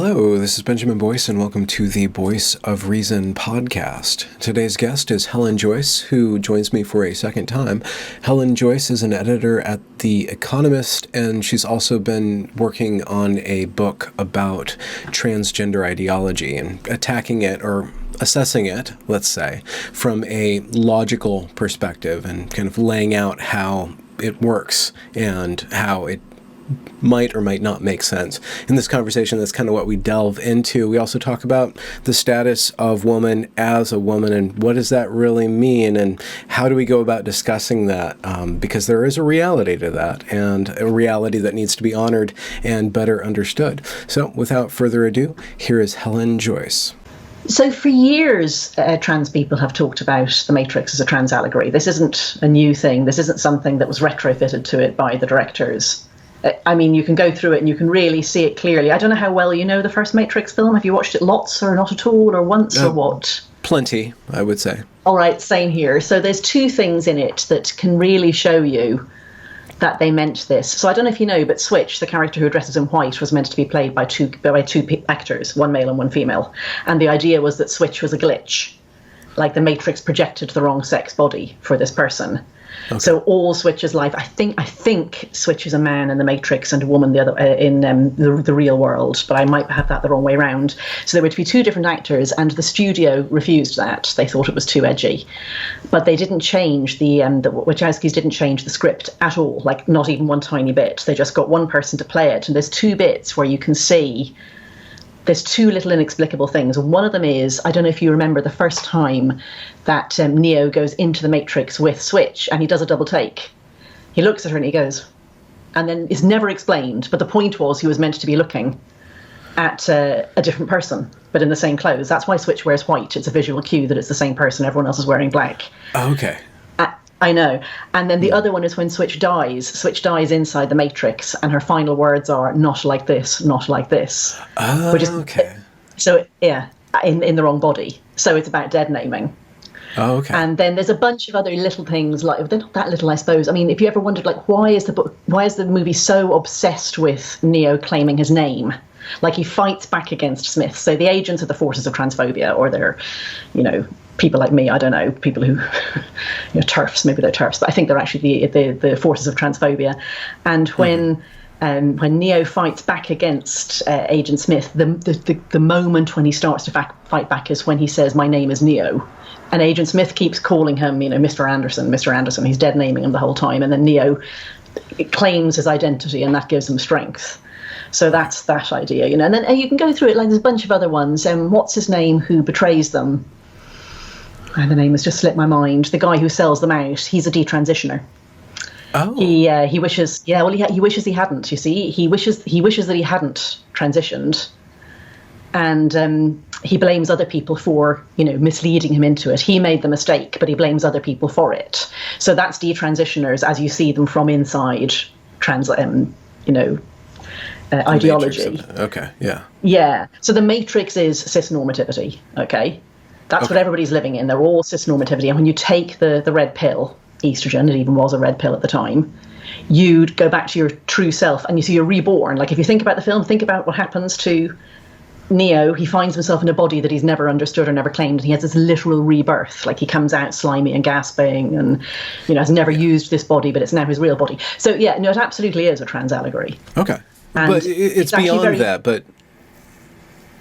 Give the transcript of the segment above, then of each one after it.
Hello, this is Benjamin Boyce, and welcome to the Voice of Reason podcast. Today's guest is Helen Joyce, who joins me for a second time. Helen Joyce is an editor at The Economist, and she's also been working on a book about transgender ideology and attacking it, or assessing it, let's say, from a logical perspective and kind of laying out how it works and how it might or might not make sense. In this conversation, that's kind of what we delve into. We also talk about the status of woman as a woman and what does that really mean and how do we go about discussing that, because there is a reality to that and a reality that needs to be honored and better understood. So without further ado, here is Helen Joyce. So for years, trans people have talked about the Matrix as a trans allegory. This isn't a new thing. This isn't something that was retrofitted to it by the directors. I mean, you can go through it and you can really see it clearly. I don't know how well you know the first Matrix film. Have you watched it lots or not at all or once or what? Plenty, I would say. All right, same here. So there's two things in it that can really show you that they meant this. So I don't know if you know, but Switch, the character who dresses in white, was meant to be played by two actors, one male and one female. And the idea was that Switch was a glitch. Like the Matrix projected the wrong sex body for this person. Okay. So all Switch's life, I think Switch is a man in the Matrix and a woman the other in the real world, but I might have that the wrong way around. So there were to be two different actors, and the studio refused that. They thought it was too edgy, but they didn't change the Wachowskis didn't change the script at all, like not even one tiny bit. They just got one person to play it, and there's two bits where you can see. There's two little inexplicable things. One of them is, I don't know if you remember the first time that Neo goes into the Matrix with Switch and he does a double take. He looks at her and he goes, and then it's never explained. But the point was he was meant to be looking at a different person, but in the same clothes. That's why Switch wears white. It's a visual cue that it's the same person. Everyone else is wearing black. Oh, okay. I know. And then the other one is when Switch dies. Switch dies inside the Matrix, and her final words are, not like this, not like this. Oh, which is, okay. So, yeah, in the wrong body. So it's about dead naming. Oh, okay. And then there's a bunch of other little things, like, they're not that little, I suppose. I mean, if you ever wondered, like, why is the movie so obsessed with Neo claiming his name? Like, he fights back against Smith. So the agents are the forces of transphobia, or they're, people like me, I don't know, people who, TERFs, maybe they're TERFs, but I think they're actually the forces of transphobia. And when Neo fights back against Agent Smith, the moment when he starts to fight back is when he says, "My name is Neo." And Agent Smith keeps calling him, Mr. Anderson, Mr. Anderson. He's dead naming him the whole time. And then Neo claims his identity, and that gives him strength. So that's that idea, And then you can go through it, like there's a bunch of other ones. What's his name who betrays them? The name has just slipped my mind. The guy who sells them out, he's a detransitioner. Oh. He wishes. Yeah, well, he wishes he hadn't. You see, he wishes that he hadn't transitioned, and he blames other people for misleading him into it. He made the mistake, but he blames other people for it. So that's detransitioners as you see them from inside ideology. Okay, yeah. Yeah. So the Matrix is cis-normativity. Okay. That's what everybody's living in. They're all cis-normativity. And when you take the red pill, estrogen, it even was a red pill at the time, you'd go back to your true self and you're reborn. Like if you think about the film, think about what happens to Neo. He finds himself in a body that he's never understood or never claimed. And he has this literal rebirth. Like he comes out slimy and gasping and, has never used this body, but it's now his real body. So yeah, no, it absolutely is a trans allegory. Okay. And but it's beyond that, but...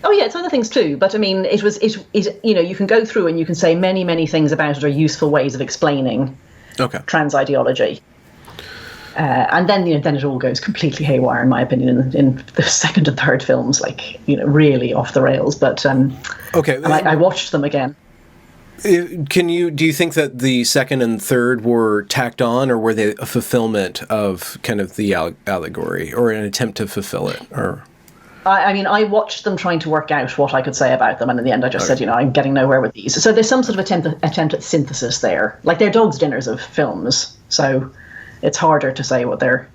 Oh yeah, it's other things too. But I mean, it you can go through and you can say many, many things about it are useful ways of explaining trans ideology. And then it all goes completely haywire, in my opinion, in the second and third films, really off the rails. But I watched them again. Do you think that the second and third were tacked on, or were they a fulfillment of kind of the allegory, or an attempt to fulfill it, or? I watched them trying to work out what I could say about them, and in the end I just said, I'm getting nowhere with these. So there's some sort of attempt at synthesis there. Like they're dogs' dinners of films, so it's harder to say what they're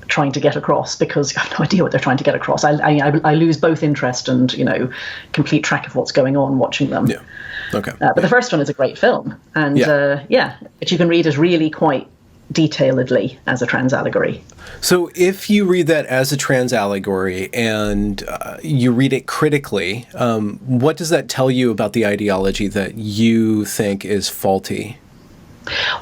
trying to get across because I have no idea what they're trying to get across. I lose both interest and, complete track of what's going on watching them. Yeah. Okay. But the first one is a great film, and but you can read it really quite detailedly as a trans allegory. So if you read that as a trans allegory and you read it critically, what does that tell you about the ideology that you think is faulty?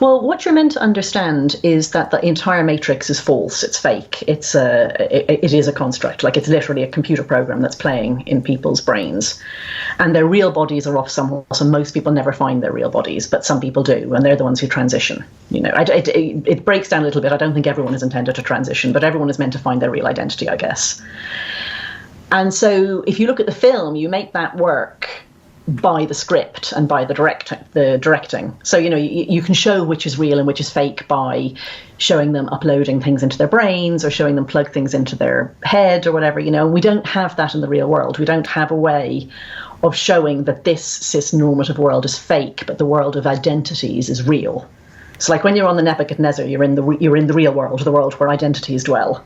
Well, what you're meant to understand is that the entire matrix is false. It's fake. It is a construct. Like, it's literally a computer program that's playing in people's brains. And their real bodies are off somewhere else, and most people never find their real bodies, but some people do, and they're the ones who transition. You know, it breaks down a little bit. I don't think everyone is intended to transition, but everyone is meant to find their real identity, I guess. And so if you look at the film, you make that work by the script and by the directing. So, you know, you can show which is real and which is fake by showing them uploading things into their brains or showing them plug things into their head or whatever, you know. We don't have that in the real world. We don't have a way of showing that this cis-normative world is fake, but the world of identities is real. So, like, when you're on the Nebuchadnezzar, you're in the real world, the world where identities dwell.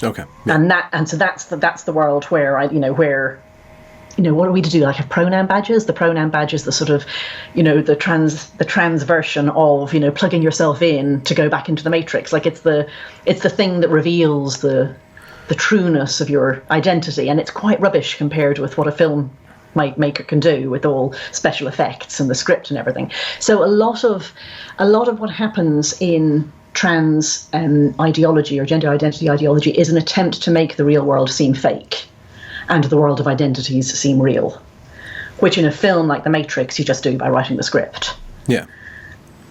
Okay. Yeah. And so that's the world where what are we to do? Like, have pronoun badges? The pronoun badge is the sort of, you know, the trans version of, you know, plugging yourself in to go back into the matrix. Like, it's the thing that reveals the trueness of your identity, and it's quite rubbish compared with what a film maker can do with all special effects and the script and everything. So a lot of what happens in trans ideology or gender identity ideology is an attempt to make the real world seem fake and the world of identities seem real, which in a film like The Matrix you just do by writing the script. Yeah.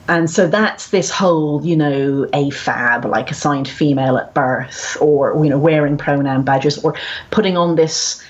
And so that's this whole, you know, AFAB, like assigned female at birth, or, you know, wearing pronoun badges, or putting on this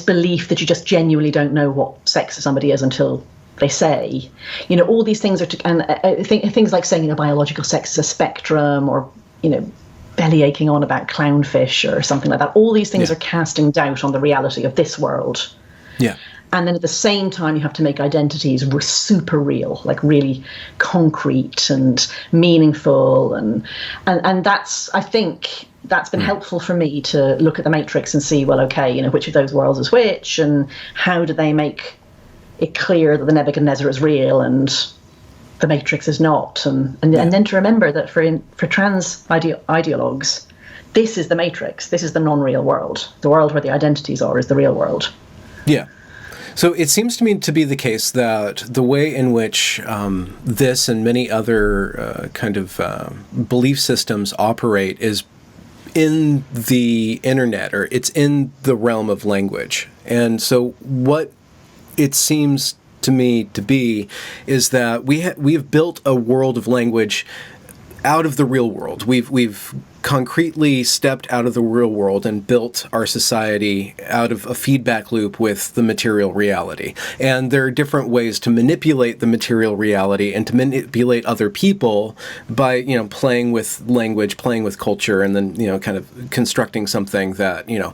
belief that you just genuinely don't know what sex somebody is until they say. You know, all these things are, things like saying, you know, biological sex is a spectrum, or, you know, belly aching on about clownfish or something like that. All these things are casting doubt on the reality of this world. Yeah. And then at the same time, you have to make identities super real, like really concrete and meaningful. And that's, I think, that's been helpful for me to look at The Matrix and see, well, okay, you know, which of those worlds is which, and how do they make it clear that the Nebuchadnezzar is real and the Matrix is not, and then to remember that for trans ideologues, this is the Matrix. This is the non-real world. The world where the identities are is the real world. Yeah. So it seems to me to be the case that the way in which this and many other belief systems operate is in the internet, or it's in the realm of language. And so what it seems to me to be is that we have built a world of language out of the real world. We've concretely stepped out of the real world and built our society out of a feedback loop with the material reality. And there are different ways to manipulate the material reality and to manipulate other people by, you know, playing with language, playing with culture, and then, you know, kind of constructing something that, you know,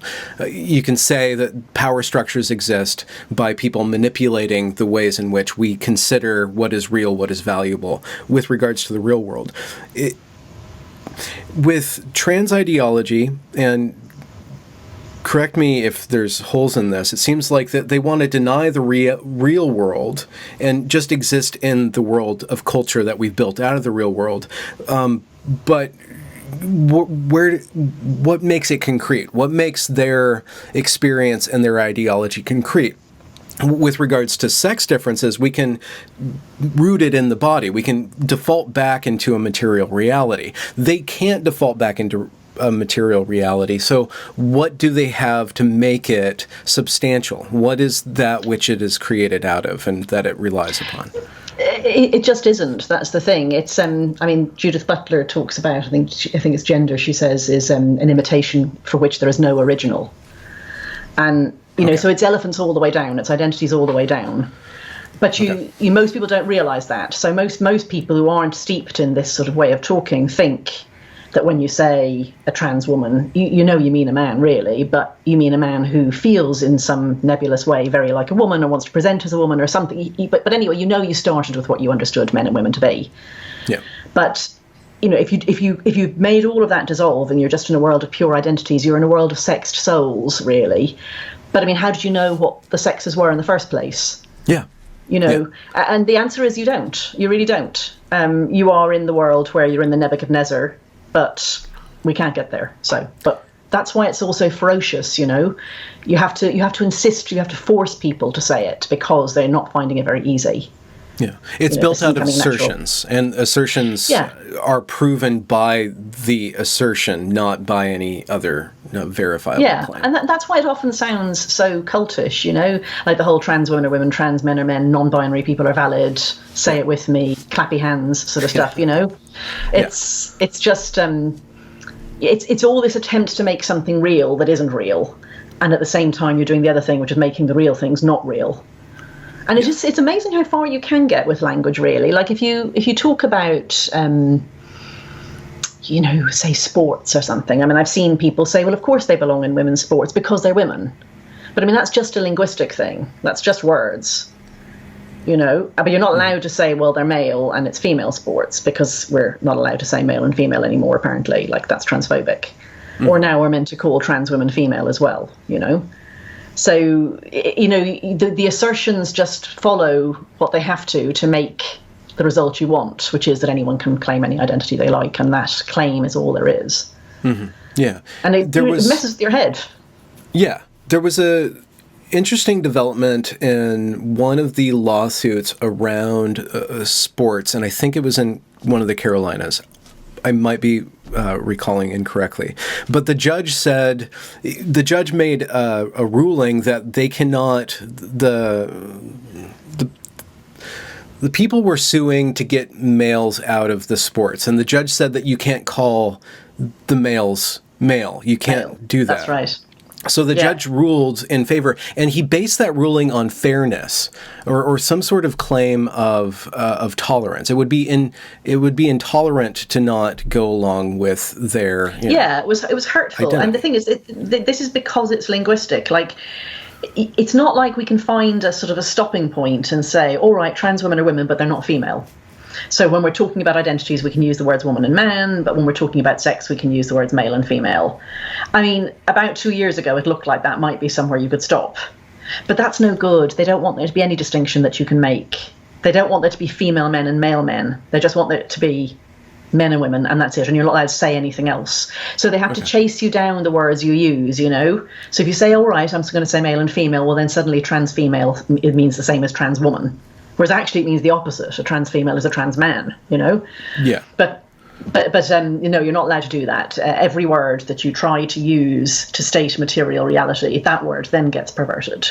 you can say that power structures exist by people manipulating the ways in which we consider what is real, what is valuable with regards to the real world. With trans ideology, and correct me if there's holes in this, it seems like that they want to deny the real world and just exist in the world of culture that we've built out of the real world. But what makes it concrete? What makes their experience and their ideology concrete? With regards to sex differences, we can root it in the body. We can default back into a material reality. They can't default back into a material reality. So what do they have to make it substantial? What is that which it is created out of and that it relies upon? It just isn't. That's the thing. It's I mean, Judith Butler talks about, I think it's gender, she says, is an imitation for which there is no original. And you know, so it's elephants all the way down. It's identities all the way down. But most people don't realise that. So most people who aren't steeped in this sort of way of talking think that when you say a trans woman, you know you mean a man, really, but you mean a man who feels in some nebulous way very like a woman or wants to present as a woman or something. But anyway, you know you started with what you understood men and women to be. Yeah. But you know, if you've made all of that dissolve and you're just in a world of pure identities, you're in a world of sexed souls, really. But I mean, how did you know what the sexes were in the first place? Yeah. you know? Yeah. And the answer is you don't. You really don't. You are in the world where you're in the Nebuchadnezzar, but we can't get there. So, but that's why it's also ferocious, you know? You have to insist, you have to force people to say it because they're not finding it very easy. Yeah, it's built out of assertions, natural. And assertions are proven by the assertion, not by any other verifiable claim. And that's why it often sounds so cultish, you know, like the whole trans women are women, trans men are men, non-binary people are valid, say it with me, clappy hands sort of stuff, you know. It's just, it's all this attempt to make something real that isn't real. And at the same time, you're doing the other thing, which is making the real things not real. And it's amazing how far you can get with language, really. Like if you talk about, you know, say sports or something. I mean, I've seen people say, well, of course they belong in women's sports because they're women. But I mean, that's just a linguistic thing. That's just words, you know. But you're not allowed to say, well, they're male and it's female sports because we're not allowed to say male and female anymore, apparently. Like that's transphobic. Or now we're meant to call trans women female as well, you know. So, you know, the assertions just follow what they have to make the result you want, which is that anyone can claim any identity they like, and that claim is all there is. Mm-hmm. Yeah. And it messes with your head. Yeah. There was a interesting development in one of the lawsuits around sports, and I think it was in one of the Carolinas. I might be recalling incorrectly, but the judge made a ruling that they cannot, the people were suing to get males out of the sports, and the judge said that you can't call the males male. You can't do that. That's right. So the judge ruled in favor, and he based that ruling on fairness or some sort of claim of tolerance. It would be intolerant to not go along with their it was hurtful. Identity. And the thing is, this is because it's linguistic. Like, it's not like we can find a sort of a stopping point and say, all right, trans women are women, but they're not female. So when we're talking about identities, we can use the words woman and man, but when we're talking about sex, we can use the words male and female. I mean, about 2 years ago, it looked like that might be somewhere you could stop. But that's no good. They don't want there to be any distinction that you can make. They don't want there to be female men and male men. They just want there to be men and women, and that's it. And you're not allowed to say anything else. So they have to chase you down the words you use, you know. So if you say, all right, I'm just going to say male and female, well, then suddenly trans female, it means the same as trans woman. Whereas actually it means the opposite. A trans female is a trans man, you know? Yeah. But you know, you're not allowed to do that. Every word that you try to use to state material reality, that word then gets perverted.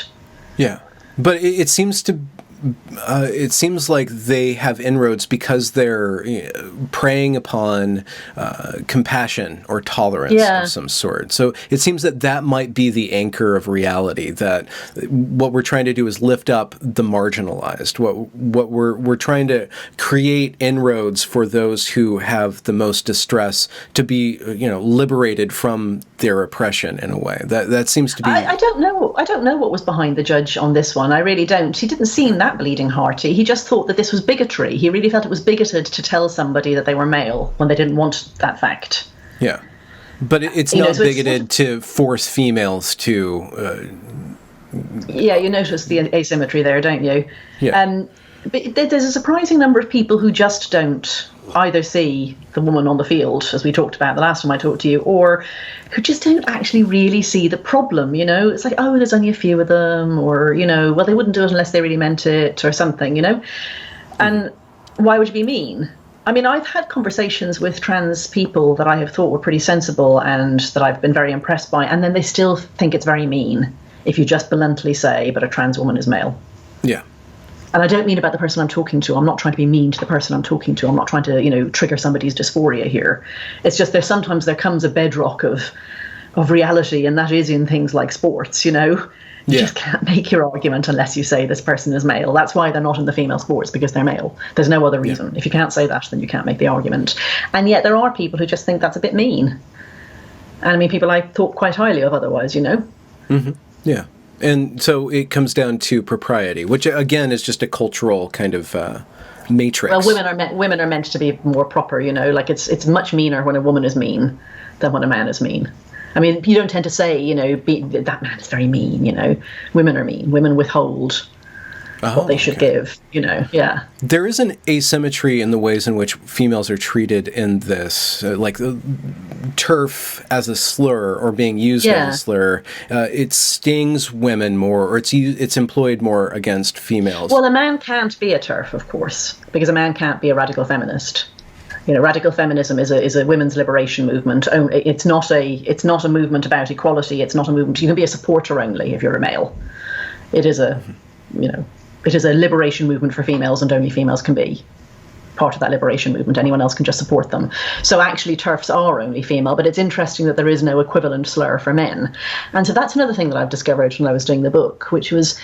Yeah. But it seems to... it seems like they have inroads because they're preying upon compassion or tolerance of some sort. So it seems that might be the anchor of reality, that what we're trying to do is lift up the marginalized. What we're trying to create inroads for those who have the most distress to be, liberated from their oppression in a way. That seems to be... I don't know what was behind the judge on this one. I really don't. He didn't seem that bleeding hearty. He just thought that this was bigotry. He really felt it was bigoted to tell somebody that they were male when they didn't want that fact. Yeah. But it's not bigoted to force females to... Yeah, you notice the asymmetry there, don't you? Yeah. But there's a surprising number of people who just don't either see the woman on the field, as we talked about the last time I talked to you, or who just don't actually really see the problem, you know? It's like, oh, there's only a few of them, or, well, they wouldn't do it unless they really meant it, or something, And why would you be mean? I mean, I've had conversations with trans people that I have thought were pretty sensible and that I've been very impressed by, and then they still think it's very mean if you just bluntly say, but a trans woman is male. Yeah. And I don't mean about the person I'm talking to. I'm not trying to be mean to the person I'm talking to. I'm not trying to, trigger somebody's dysphoria here. It's just sometimes there comes a bedrock of reality, and that is in things like sports, You just can't make your argument unless you say this person is male. That's why they're not in the female sports, because they're male. There's no other reason. Yeah. If you can't say that, then you can't make the argument. And yet there are people who just think that's a bit mean. And I mean, people I thought quite highly of otherwise, Mm-hmm. Yeah. And so it comes down to propriety, which again is just a cultural kind of matrix. Well, women are meant to be more proper, Like it's much meaner when a woman is mean than when a man is mean. I mean, you don't tend to say, that man is very mean. Women are mean. Women withhold what they should give, yeah. There is an asymmetry in the ways in which females are treated in this, like turf as a slur or being used as a slur. It stings women more, or it's employed more against females. Well, a man can't be a turf, of course, because a man can't be a radical feminist. Radical feminism is a women's liberation movement. It's not a movement about equality. It's not a movement. You can be a supporter only if you're a male. It is a liberation movement for females, and only females can be part of that liberation movement. Anyone else can just support them. So actually TERFs are only female, but it's interesting that there is no equivalent slur for men. And so that's another thing that I've discovered when I was doing the book, which was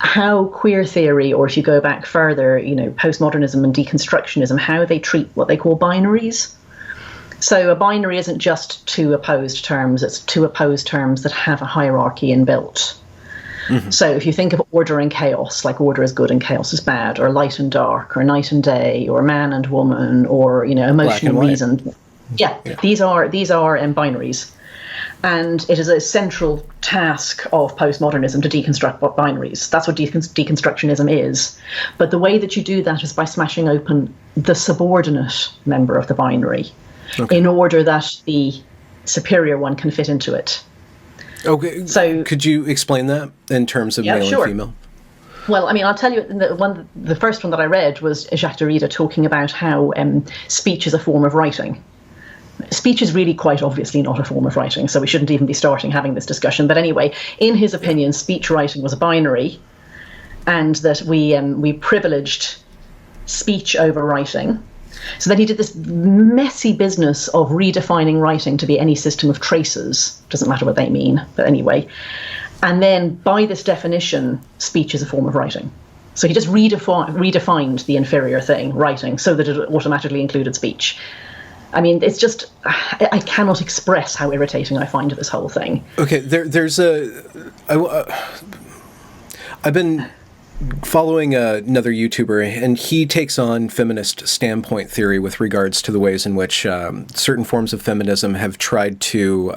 how queer theory, or if you go back further, postmodernism and deconstructionism, how they treat what they call binaries. So a binary isn't just two opposed terms, it's two opposed terms that have a hierarchy inbuilt. Mm-hmm. So if you think of order and chaos, like order is good and chaos is bad, or light and dark, or night and day, or man and woman, or emotion and reason. Yeah, these are binaries. And it is a central task of postmodernism to deconstruct what binaries. That's what deconstructionism is. But the way that you do that is by smashing open the subordinate member of the binary in order that the superior one can fit into it. Okay. So could you explain that in terms of male and female? Well, I mean, I'll tell you, the first one that I read was Jacques Derrida talking about how speech is a form of writing. Speech is really quite obviously not a form of writing, so we shouldn't even be having this discussion. But anyway, in his opinion, speech writing was a binary, and that we privileged speech over writing. So then he did this messy business of redefining writing to be any system of traces. Doesn't matter what they mean, but anyway. And then by this definition, speech is a form of writing. So he just redefined the inferior thing, writing, so that it automatically included speech. I mean, it's just, I cannot express how irritating I find this whole thing. Okay, I've been following another YouTuber, and he takes on feminist standpoint theory with regards to the ways in which certain forms of feminism have tried to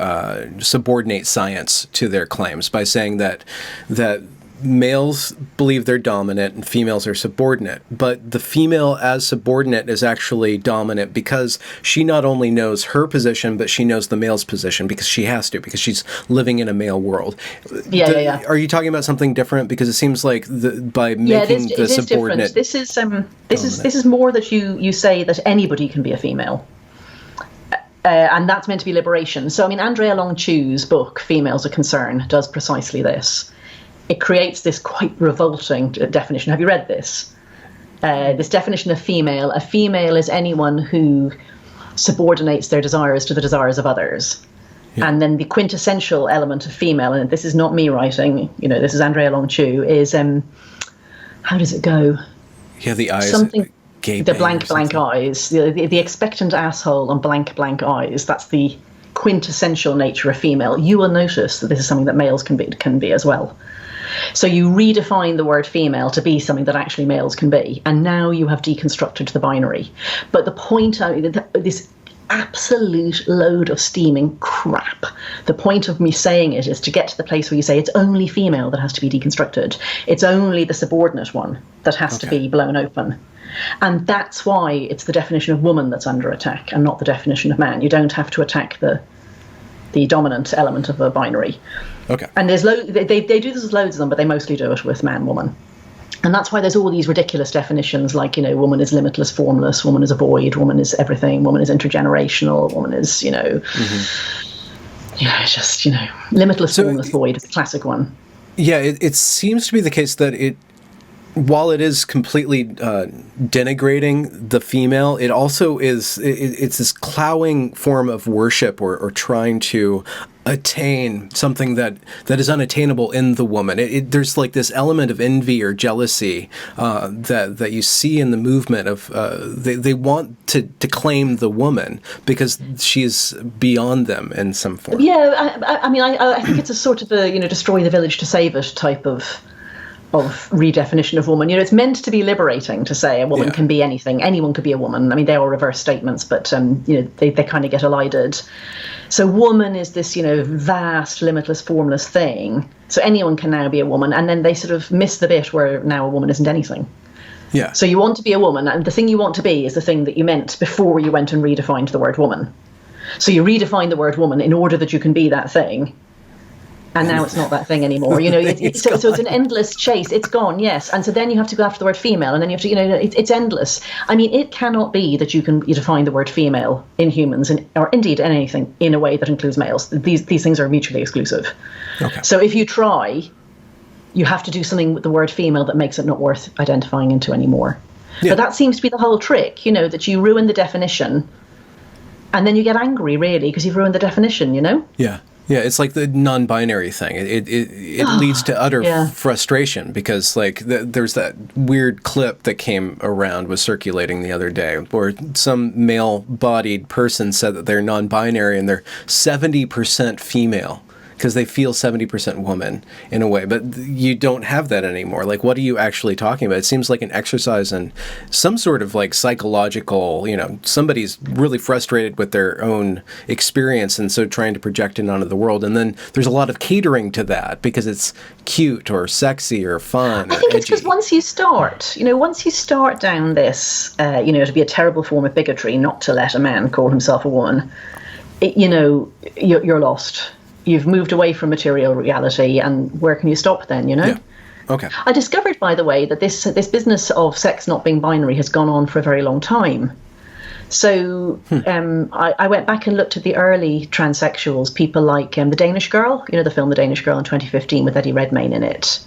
subordinate science to their claims by saying that males believe they're dominant and females are subordinate, but the female as subordinate is actually dominant because she not only knows her position, but she knows the male's position because she has to, because she's living in a male world. Yeah. Are you talking about something different? Because it seems like by making the subordinate... This is more that you say that anybody can be a female. And that's meant to be liberation. So, I mean, Andrea Long Chu's book, Females a Concern, does precisely this. It creates this quite revolting definition. Have you read this? This definition of female. A female is anyone who subordinates their desires to the desires of others. Yeah. And then the quintessential element of female, and this is not me writing, this is Andrea Long Chu, is, how does it go? Yeah, the eyes. The blank eyes. The expectant asshole and blank eyes. That's the quintessential nature of female. You will notice that this is something that males can be as well. So you redefine the word female to be something that actually males can be, and now you have deconstructed the binary. But the point, this absolute load of steaming crap, the point of me saying it is to get to the place where you say it's only female that has to be deconstructed. It's only the subordinate one that has to be blown open. And that's why it's the definition of woman that's under attack and not the definition of man. You don't have to attack the dominant element of a binary. Okay. And there's they do this with loads of them, but they mostly do it with man, woman. And that's why there's all these ridiculous definitions like, woman is limitless, formless, woman is a void, woman is everything, woman is intergenerational, woman is, just, limitless, formless, void is a classic one. Yeah, it seems to be the case that while it is completely denigrating the female, it also is, it's this clowing form of worship or trying to attain something that is unattainable in the woman. There's like this element of envy or jealousy that you see in the movement of they want to claim the woman because she's beyond them in some form. Yeah, I mean, I think it's a sort of a destroy the village to save it type of of redefinition of woman. It's meant to be liberating to say a woman can be anything. Anyone could be a woman. I mean, they are reverse statements, but they kind of get elided. So woman is this, vast, limitless, formless thing. So anyone can now be a woman, and then they sort of miss the bit where now a woman isn't anything. Yeah. So you want to be a woman, and the thing you want to be is the thing that you meant before you went and redefined the word woman. So you redefine the word woman in order that you can be that thing. And now it's not that thing anymore. So it's an endless chase. It's gone, yes. And so then you have to go after the word female, and then you have to, it's endless. I mean, it cannot be that you define the word female in humans, or indeed anything, in a way that includes males. These things are mutually exclusive. Okay. So if you try, you have to do something with the word female that makes it not worth identifying into anymore. Yeah. But that seems to be the whole trick, that you ruin the definition, and then you get angry, really, because you've ruined the definition, Yeah. Yeah, it's like the non-binary thing. It leads to utter frustration because, there's that weird clip that came around, was circulating the other day, where some male-bodied person said that they're non-binary and they're 70% female because they feel 70% woman in a way. But you don't have that anymore. What are you actually talking about? It seems like an exercise in some sort of psychological, somebody's really frustrated with their own experience and so trying to project it onto the world. And then there's a lot of catering to that because it's cute or sexy or fun. I think it's because once you start down this, to be a terrible form of bigotry not to let a man call himself a woman, you're lost. You've moved away from material reality, and where can you stop then, Yeah. Okay. I discovered, by the way, that this business of sex not being binary has gone on for a very long time. So I went back and looked at the early transsexuals, people like The Danish Girl, the film The Danish Girl in 2015 with Eddie Redmayne in it.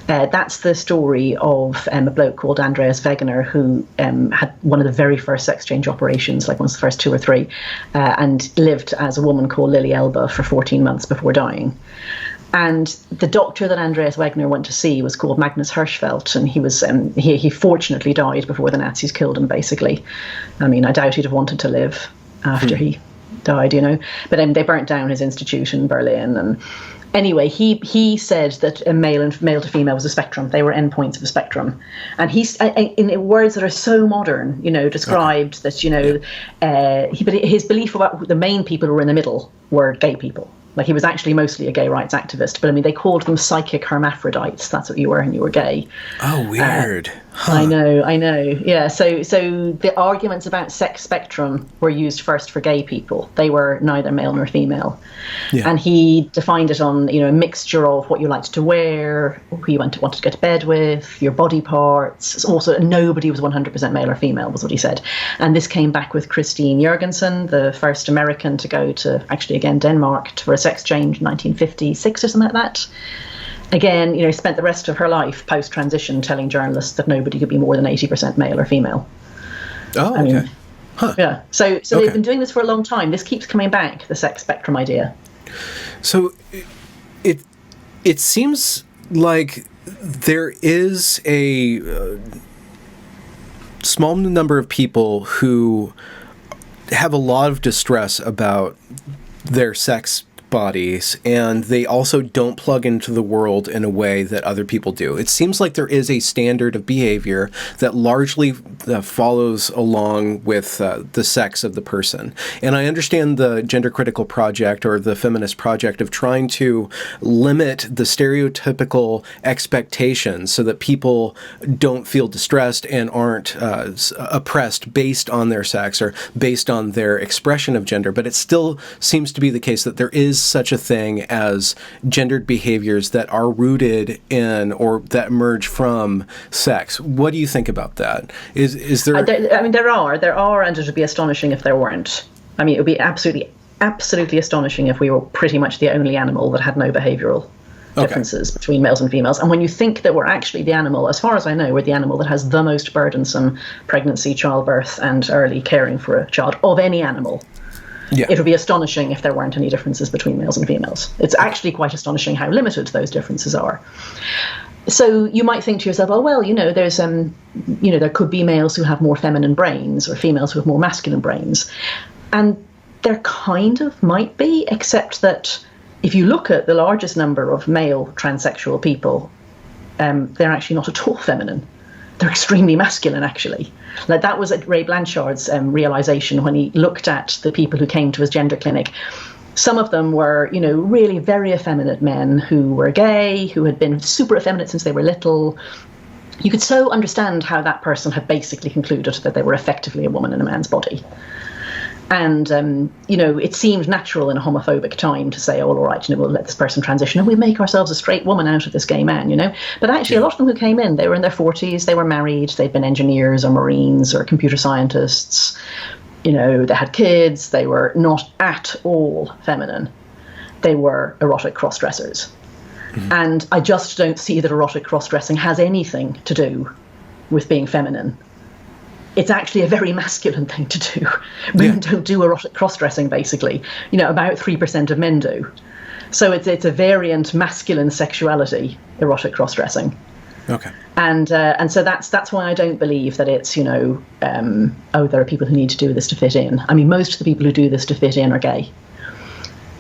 That's the story of a bloke called Andreas Wegener, who had one of the very first sex change operations, one of the first 2 or 3, and lived as a woman called Lily Elba for 14 months before dying. And the doctor that Andreas Wegener went to see was called Magnus Hirschfeld, and he was he fortunately died before the Nazis killed him, basically. I mean, I doubt he'd have wanted to live after he died, But they burnt down his institute in Berlin. And anyway, he said that a male to female was a spectrum. They were endpoints of a spectrum. And he's, in words that are so modern, described that, but his belief about the main people who were in the middle were gay people. He was actually mostly a gay rights activist, but they called them psychic hermaphrodites. That's what you were, and you were gay. Oh, weird. I know. Yeah. So the arguments about sex spectrum were used first for gay people. They were neither male nor female. Yeah. And he defined it on, a mixture of what you liked to wear, who you wanted to go to bed with, your body parts. Also, nobody was 100% male or female, was what he said. And this came back with Christine Jorgensen, the first American to go to, actually, again, Denmark for a sex change in 1956 or something like that. Again, spent the rest of her life post-transition telling journalists that nobody could be more than 80% male or female. Oh, okay. Yeah. So they've been doing this for a long time. This keeps coming back, the sex spectrum idea. So it seems like there is a small number of people who have a lot of distress about their sex bodies, and they also don't plug into the world in a way that other people do. It seems like there is a standard of behavior that largely follows along with the sex of the person. And I understand the gender critical project or the feminist project of trying to limit the stereotypical expectations so that people don't feel distressed and aren't oppressed based on their sex or based on their expression of gender. But it still seems to be the case that there is such a thing as gendered behaviors that are rooted in or that emerge from sex. What do you think about that? Is there? There are, and it would be astonishing if there weren't. It would be absolutely astonishing if we were pretty much the only animal that had no behavioral differences between males and females. And when you think that we're actually the animal, as far as I know, we're the animal that has the most burdensome pregnancy, childbirth, and early caring for a child of any animal. Yeah. It would be astonishing if there weren't any differences between males and females. It's actually quite astonishing how limited those differences are. So you might think to yourself, oh, well, there's, there could be males who have more feminine brains or females who have more masculine brains. And there kind of might be, except that if you look at the largest number of male transsexual people, they're actually not at all feminine. They're extremely masculine, actually. Like, that was Ray Blanchard's realization when he looked at the people who came to his gender clinic. Some of them were, really very effeminate men who were gay, who had been super effeminate since they were little. You could so understand how that person had basically concluded that they were effectively a woman in a man's body. And, it seemed natural in a homophobic time to say, oh, all right, we'll let this person transition and we'll make ourselves a straight woman out of this gay man, But actually, a lot of them who came in, they were in their 40s, they were married, they'd been engineers or Marines or computer scientists. They had kids, they were not at all feminine. They were erotic cross-dressers. Mm-hmm. And I just don't see that erotic cross-dressing has anything to do with being feminine. It's actually a very masculine thing to do. Women don't do erotic cross-dressing, basically. About 3% of men do. So it's a variant masculine sexuality, erotic cross-dressing. Okay. And so that's why I don't believe that it's, there are people who need to do this to fit in. I mean, most of the people who do this to fit in are gay.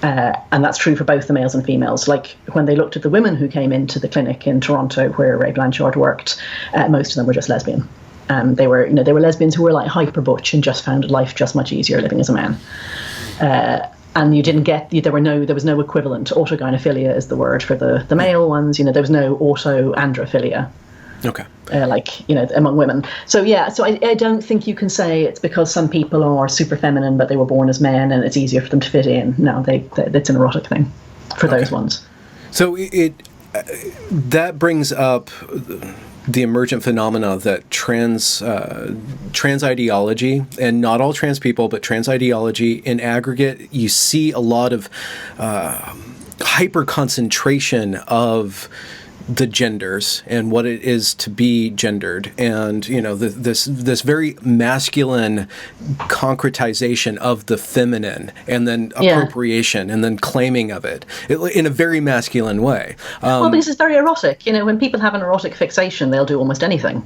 And that's true for both the males and females. Like, when they looked at the women who came into the clinic in Toronto where Ray Blanchard worked, most of them were just lesbian. They were lesbians who were like hyper butch and just found life just much easier living as a man. And you didn't get, there was no equivalent. Autogynephilia is the word for the male ones. There was no autoandrophilia. Okay. Among women. So I don't think you can say it's because some people are super feminine but they were born as men and it's easier for them to fit in. No, it's an erotic thing for those ones. So that brings up the emergent phenomena that trans ideology, and not all trans people, but trans ideology in aggregate, you see a lot of hyper concentration of the genders and what it is to be gendered, and this very masculine concretization of the feminine, and then appropriation, and then claiming of it in a very masculine way. Because it's very erotic. When people have an erotic fixation, they'll do almost anything.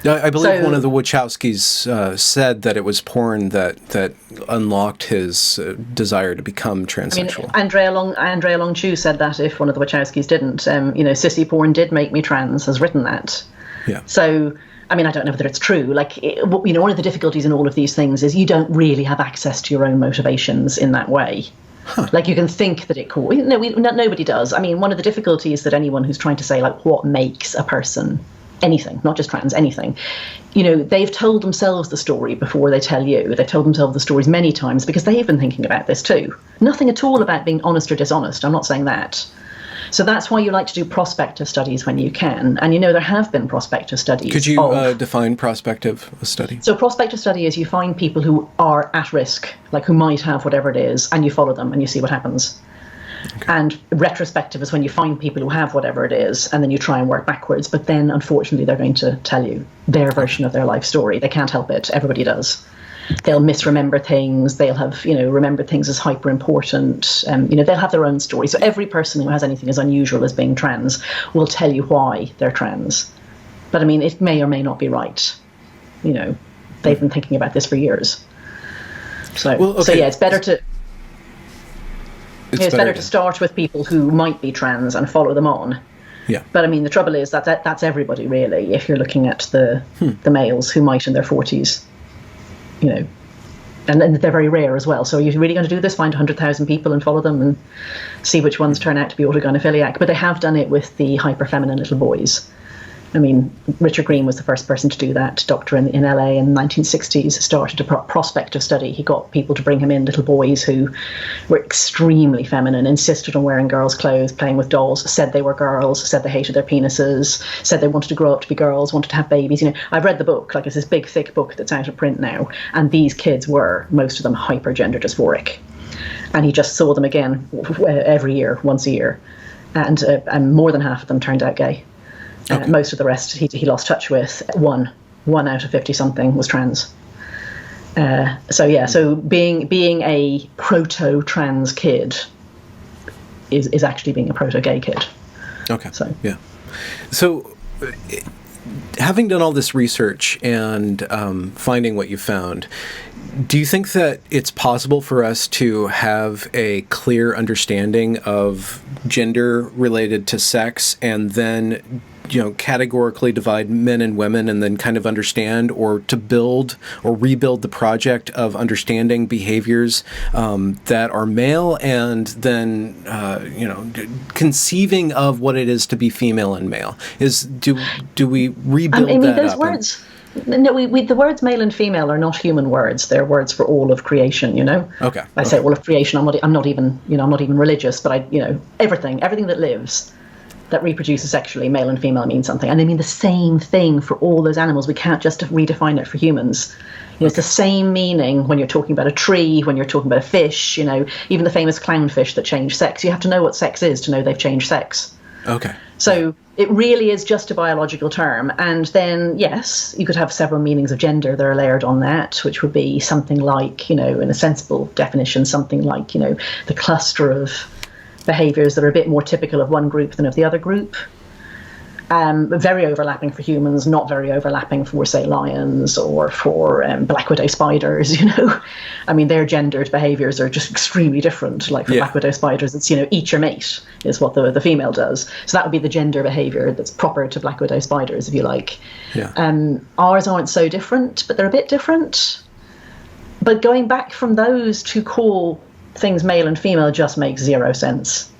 I believe one of the Wachowskis said that it was porn that unlocked his desire to become transsexual. Andrea Long Chu said that if one of the Wachowskis didn't. Sissy porn did make me trans, has written that. Yeah. So, I don't know whether it's true. One of the difficulties in all of these things is you don't really have access to your own motivations in that way. Huh. You can think that it could. Nobody does. One of the difficulties that anyone who's trying to say, what makes a person anything, not just trans, anything, they've told themselves the story before they tell you. They've told themselves the stories many times because they've been thinking about this too. Nothing at all about being honest or dishonest. I'm not saying that. So that's why you like to do prospective studies when you can. And there have been prospective studies. Could you define prospective study? So prospective study is you find people who are at risk, who might have whatever it is, and you follow them and you see what happens. Okay. And retrospective is when you find people who have whatever it is, and then you try and work backwards. But then, unfortunately, they're going to tell you their version of their life story. They can't help it. Everybody does. They'll misremember things. They'll have, remembered things as hyper important. They'll have their own story. So every person who has anything as unusual as being trans will tell you why they're trans. But it may or may not be right. They've been thinking about this for years. So it's better to. It's better to start with people who might be trans and follow them on. Yeah. But the trouble is that's everybody really. If you're looking at the males who might in their 40s, and then they're very rare as well. So are you really going to do this? Find 100,000 people and follow them and see which ones turn out to be autogynephiliac? But they have done it with the hyper feminine little boys. Richard Green was the first person to do that. Doctor in LA in the 1960s started a prospective study. He got people to bring him in, little boys who were extremely feminine, insisted on wearing girls' clothes, playing with dolls, said they were girls, said they hated their penises, said they wanted to grow up to be girls, wanted to have babies. I've read the book, it's this big, thick book that's out of print now. And these kids were, most of them, hyper gender dysphoric. And he just saw them again every year, once a year. And more than half of them turned out gay. Okay. Most of the rest he lost touch with. One out of 50-something was trans. So being a proto-trans kid is actually being a proto-gay kid. Okay. So having done all this research and finding what you found, Do you think that it's possible for us to have a clear understanding of gender related to sex and then, categorically divide men and women and then kind of understand, or to build or rebuild the project of understanding behaviors that are male, and then, conceiving of what it is to be female and male? Do we rebuild that those up? Words. No, the words male and female are not human words. They're words for all of creation. Okay. I say all of creation. I'm not even religious, but everything that lives, that reproduces sexually, male and female, mean something, and they mean the same thing for all those animals. We can't just redefine it for humans. It's the same meaning when you're talking about a tree, when you're talking about a fish. Even the famous clownfish that change sex. You have to know what sex is to know they've changed sex. Okay. So it really is just a biological term. And then, yes, you could have several meanings of gender that are layered on that, which would be something like, in a sensible definition, something like, the cluster of behaviors that are a bit more typical of one group than of the other group. Very overlapping for humans, not very overlapping for, say, lions or for black widow spiders, their gendered behaviors are just extremely different. Like for black widow spiders, it's, eat your mate is what the female does. So that would be the gender behavior that's proper to black widow spiders, if you like. Yeah. Ours aren't so different, but they're a bit different. But going back from those to call things male and female just makes zero sense.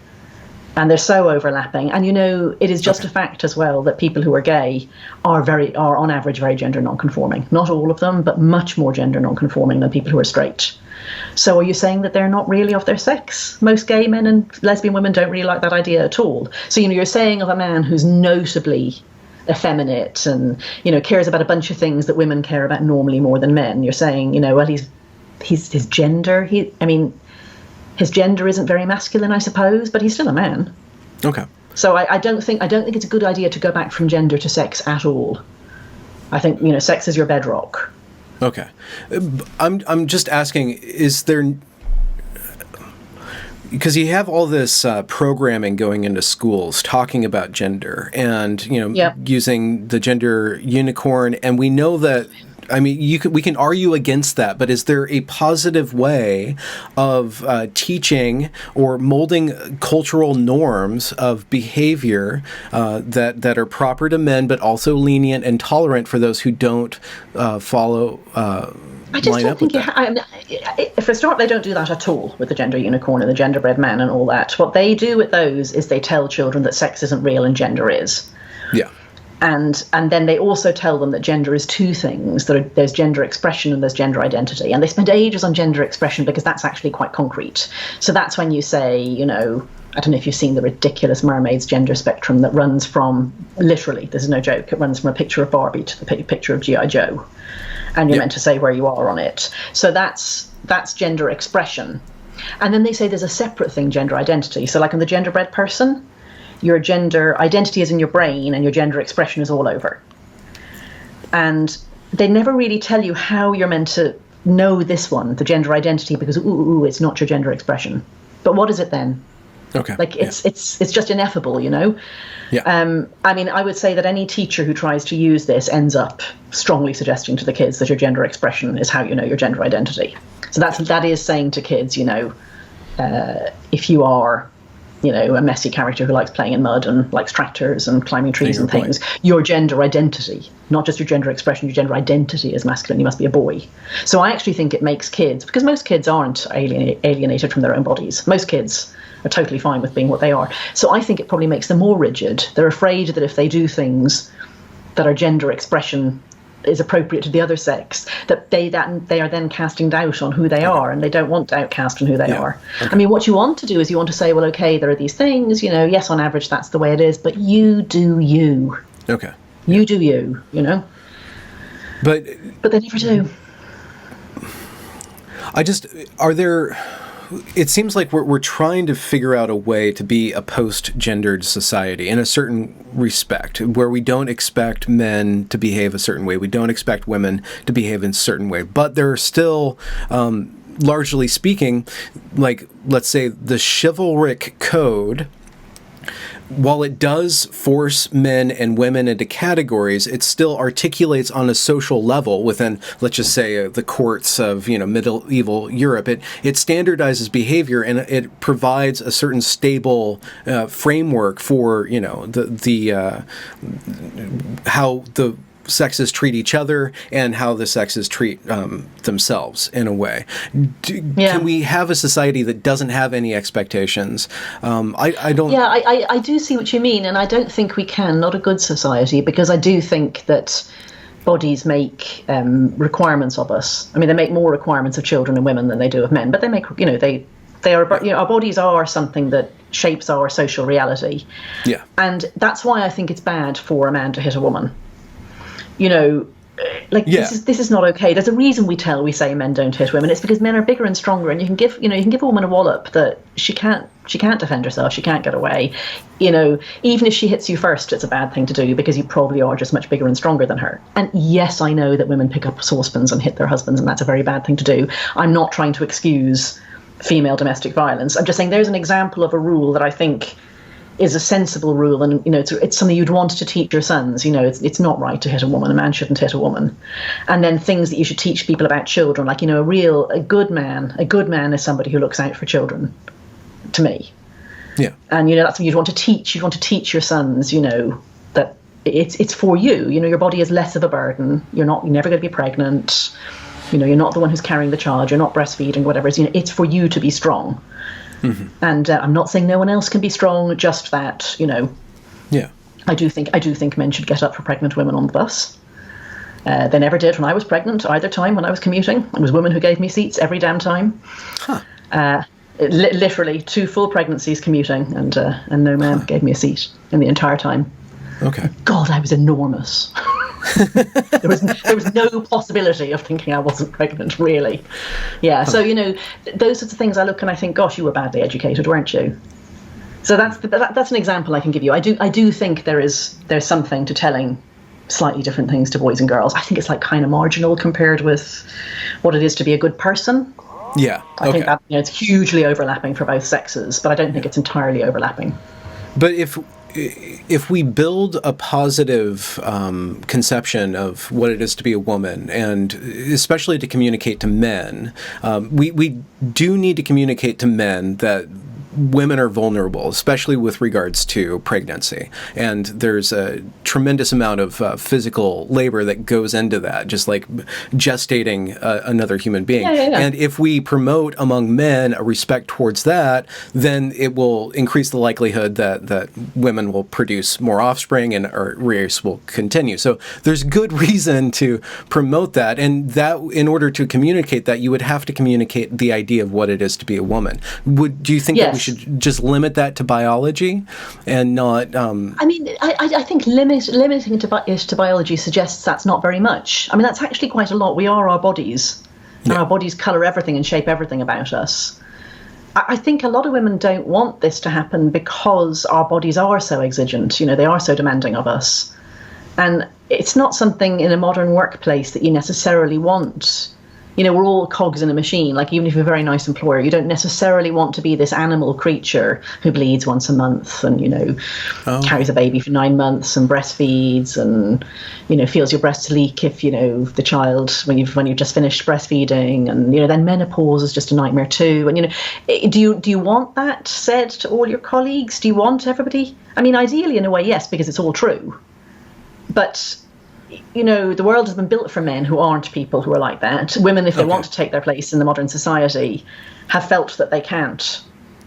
And they're so overlapping. And, it is just a fact as well that people who are gay are on average very gender non-conforming. Not all of them, but much more gender non-conforming than people who are straight. So are you saying that they're not really of their sex? Most gay men and lesbian women don't really like that idea at all. So, you're saying of a man who's notably effeminate and, cares about a bunch of things that women care about normally more than men. You're saying, well, he's his gender. His gender isn't very masculine, I suppose, but he's still a man. Okay. So I don't think it's a good idea to go back from gender to sex at all. I think, sex is your bedrock. Okay. I'm just asking, is there, because you have all this programming going into schools talking about gender and, using the gender unicorn, and we know that, we can argue against that, but is there a positive way of teaching or molding cultural norms of behavior that are proper to men, but also lenient and tolerant for those who don't follow? I just don't think for a start, they don't do that at all with the gender unicorn and the genderbread man and all that. What they do with those is they tell children that sex isn't real and gender is. Yeah. And then they also tell them that gender is two things. There's gender expression and there's gender identity. And they spend ages on gender expression because that's actually quite concrete. So that's when you say, I don't know if you've seen the ridiculous Mermaid's gender spectrum that runs from, literally, this is no joke, it runs from a picture of Barbie to the picture of G.I. Joe. And you're meant to say where you are on it. So that's gender expression. And then they say there's a separate thing, gender identity. So like in the genderbread person, your gender identity is in your brain and your gender expression is all over. And they never really tell you how you're meant to know this one, the gender identity, because it's not your gender expression. But what is it then? Okay. Like it's just ineffable, Yeah. I would say that any teacher who tries to use this ends up strongly suggesting to the kids that your gender expression is how you know your gender identity. So that is saying to kids, if you are, a messy character who likes playing in mud and likes tractors and climbing trees and things, your gender identity, not just your gender expression, your gender identity is masculine. You must be a boy. So I actually think it makes kids, because most kids aren't alienated from their own bodies. Most kids are totally fine with being what they are. So I think it probably makes them more rigid. They're afraid that if they do things that are gender expression is appropriate to the other sex, that they are then casting doubt on who they are, and they don't want to outcast on who they are. Okay. What you want to do is you want to say, well, okay, there are these things, yes, on average that's the way it is, but you do you. Okay. You do you, But they never do. It seems like we're trying to figure out a way to be a post-gendered society in a certain respect, where we don't expect men to behave a certain way. We don't expect women to behave in a certain way. But there are still, largely speaking, like, let's say, the chivalric code while it does force men and women into categories, it still articulates on a social level within, let's just say, the courts of, medieval Europe. It standardizes behavior, and it provides a certain stable framework for, how the sexes treat each other and how the sexes treat themselves in a way. Can we have a society that doesn't have any expectations? I don't... Yeah, I do see what you mean, and I don't think we can, not a good society, because I do think that bodies make requirements of us. I mean, they make more requirements of children and women than they do of men, but they make, they are, our bodies are something that shapes our social reality. Yeah. And that's why I think it's bad for a man to hit a woman. This is not okay. There's a reason we say men don't hit women. It's because men are bigger and stronger, and you can give a woman a wallop that she can't defend herself. She can't get away. Even if she hits you first, it's a bad thing to do because you probably are just much bigger and stronger than her. And yes, I know that women pick up saucepans and hit their husbands, and that's a very bad thing to do. I'm not trying to excuse female domestic violence. I'm just saying there's an example of a rule that I think is a sensible rule, and it's something you'd want to teach your sons. It's not right to hit a woman. A man shouldn't hit a woman. And then things that you should teach people about children, like a good man is somebody who looks out for children, to me. Yeah. And that's what you'd want to teach. You'd want to teach your sons, that it's for you. Your body is less of a burden. You're never going to be pregnant. You're not the one who's carrying the child. You're not breastfeeding, whatever. It's for you to be strong. Mm-hmm. And I'm not saying no one else can be strong, just that, Yeah. I do think men should get up for pregnant women on the bus. They never did when I was pregnant, either time when I was commuting. It was women who gave me seats every damn time. Huh. Literally 2 full pregnancies commuting, and no man gave me a seat in the entire time. Okay. God, I was enormous. there was no possibility of thinking I wasn't pregnant, really. Yeah. So those sorts of things I look and I think, gosh, you were badly educated, weren't you? So that's an example I can give you. I do think there's something to telling slightly different things to boys and girls. I think it's kind of marginal compared with what it is to be a good person. Yeah. I think that it's hugely overlapping for both sexes, but I don't think it's entirely overlapping. But if we build a positive conception of what it is to be a woman, and especially to communicate to men, we do need to communicate to men that women are vulnerable, especially with regards to pregnancy. And there's a tremendous amount of physical labor that goes into that, just like gestating another human being. Yeah. And if we promote among men a respect towards that, then it will increase the likelihood that women will produce more offspring and our race will continue. So there's good reason to promote that. And that, in order to communicate that, you would have to communicate the idea of what it is to be a woman. Do you think that we should just limit that to biology and not... I think limiting it to biology suggests that's not very much. I mean, that's actually quite a lot. We are our bodies, and our bodies colour everything and shape everything about us. I think a lot of women don't want this to happen because our bodies are so exigent. They are so demanding of us. And it's not something in a modern workplace that you necessarily want. We're all cogs in a machine. Even if you're a very nice employer, you don't necessarily want to be this animal creature who bleeds once a month and, carries a baby for 9 months and breastfeeds and, feels your breasts leak if, the child, when you've just finished breastfeeding, and, then menopause is just a nightmare too. And, do you want that said to all your colleagues? Do you want everybody? I mean, ideally, in a way, yes, because it's all true. But... the world has been built for men who aren't people who are like that. Women, if they want to take their place in the modern society, have felt that they can't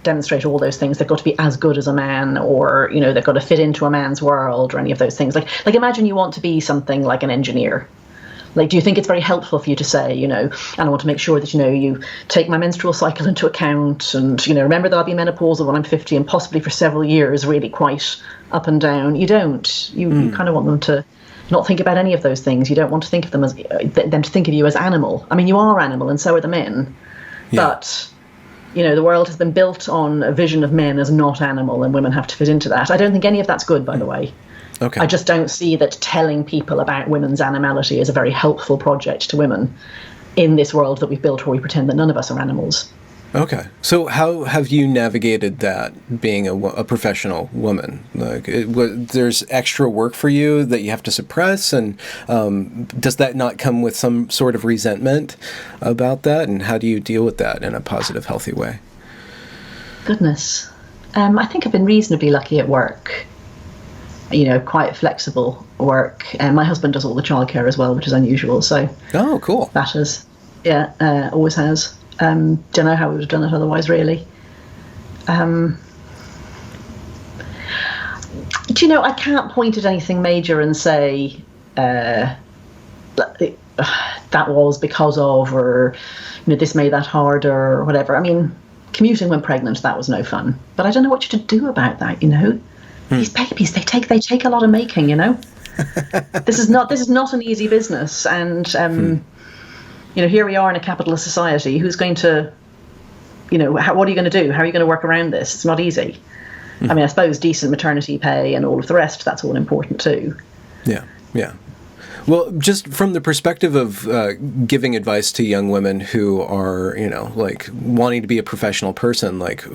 demonstrate all those things. They've got to be as good as a man, or, they've got to fit into a man's world, or any of those things. Like imagine you want to be something like an engineer. Do you think it's very helpful for you to say, and I want to make sure that, you take my menstrual cycle into account, and, remember that I'll be menopausal when I'm 50 and possibly for several years, really quite up and down. You don't. You kind of want them to not think about any of those things. You don't want to think of them to think of you as animal. I mean, you are animal, and so are the men. Yeah. But, the world has been built on a vision of men as not animal, and women have to fit into that. I don't think any of that's good, by the way. Okay. I just don't see that telling people about women's animality is a very helpful project to women in this world that we've built where we pretend that none of us are animals. Okay. So how have you navigated that being a professional woman? Like, there's extra work for you that you have to suppress, and does that not come with some sort of resentment about that? And how do you deal with that in a positive, healthy way? Goodness. I think I've been reasonably lucky at work. Quite flexible work. And my husband does all the childcare as well, which is unusual. So, oh, cool. That is, always has. Don't know how we would have done it otherwise, really. I can't point at anything major and say that was because of, or this made that harder, or whatever. I mean, commuting when pregnant, that was no fun. But I don't know what you to do about that. These babies, they take a lot of making. This is not an easy business, and. Here we are in a capitalist society. Who's going to, what are you going to do? How are you going to work around this? It's not easy. I mean, I suppose decent maternity pay and all of the rest, that's all important too. Yeah, yeah. Well, just from the perspective of giving advice to young women who are, like wanting to be a professional person, like,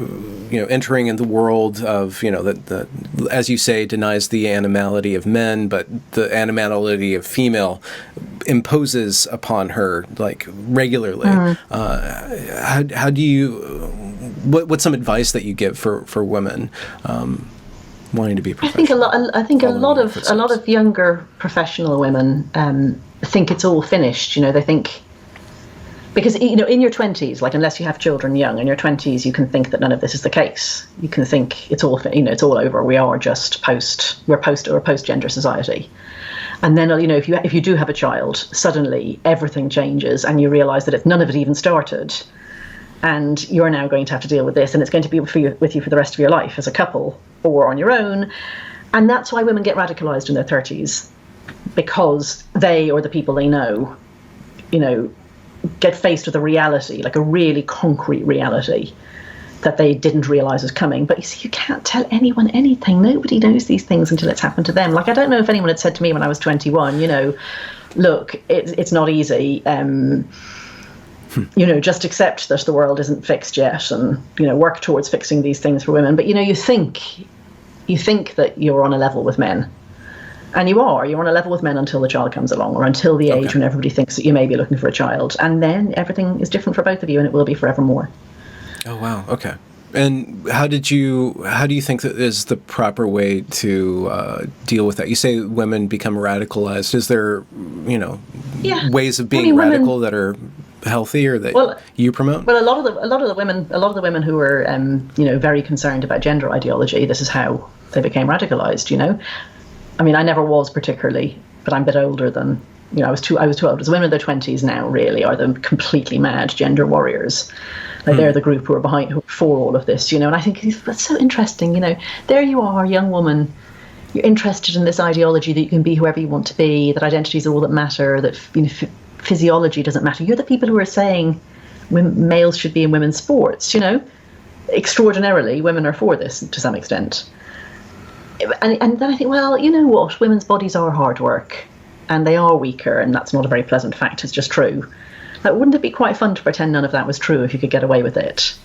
entering in the world of, that as you say, denies the animality of men, but the animality of female imposes upon her, like, regularly. How do you, what's some advice that you give for women wanting to be professional? I think a lot of younger professional women think it's all finished. They think, because in your 20s, like, unless you have children young, in your 20s you can think that none of this is the case. You can think it's all it's all over. We are just post gender society. And then if you do have a child, suddenly everything changes, and you realise that none of it even started. And you're now going to have to deal with this, and it's going to be with you for the rest of your life as a couple or on your own. And that's why women get radicalized in their 30s, because they or the people they know, get faced with a reality, like a really concrete reality that they didn't realize was coming. But you see, you can't tell anyone anything. Nobody knows these things until it's happened to them. Like, I don't know if anyone had said to me when I was 21, look, it's not easy. Just accept that the world isn't fixed yet, and work towards fixing these things for women. But you think that you're on a level with men, and you're on a level with men until the child comes along, or until the age when everybody thinks that you may be looking for a child, and then everything is different for both of you, and it will be forevermore. Oh wow, okay. And how do you think that is the proper way to deal with that? You say women become radicalized. Is there ways of being radical that are healthy, or that you promote? Well, a lot of the women who were very concerned about gender ideology, this is how they became radicalized. I mean, I never was particularly, but I'm a bit older than I was too old. As women in their 20s now really are the completely mad gender warriors. Like, they're the group who are for all of this, and I think that's so interesting. There you are, young woman, you're interested in this ideology that you can be whoever you want to be, that identities are all that matter, that physiology doesn't matter. You're the people who are saying males should be in women's sports. Extraordinarily, women are for this to some extent. And then I think, well, you know what? Women's bodies are hard work, and they are weaker, and that's not a very pleasant fact. It's just true. Like, wouldn't it be quite fun to pretend none of that was true if you could get away with it?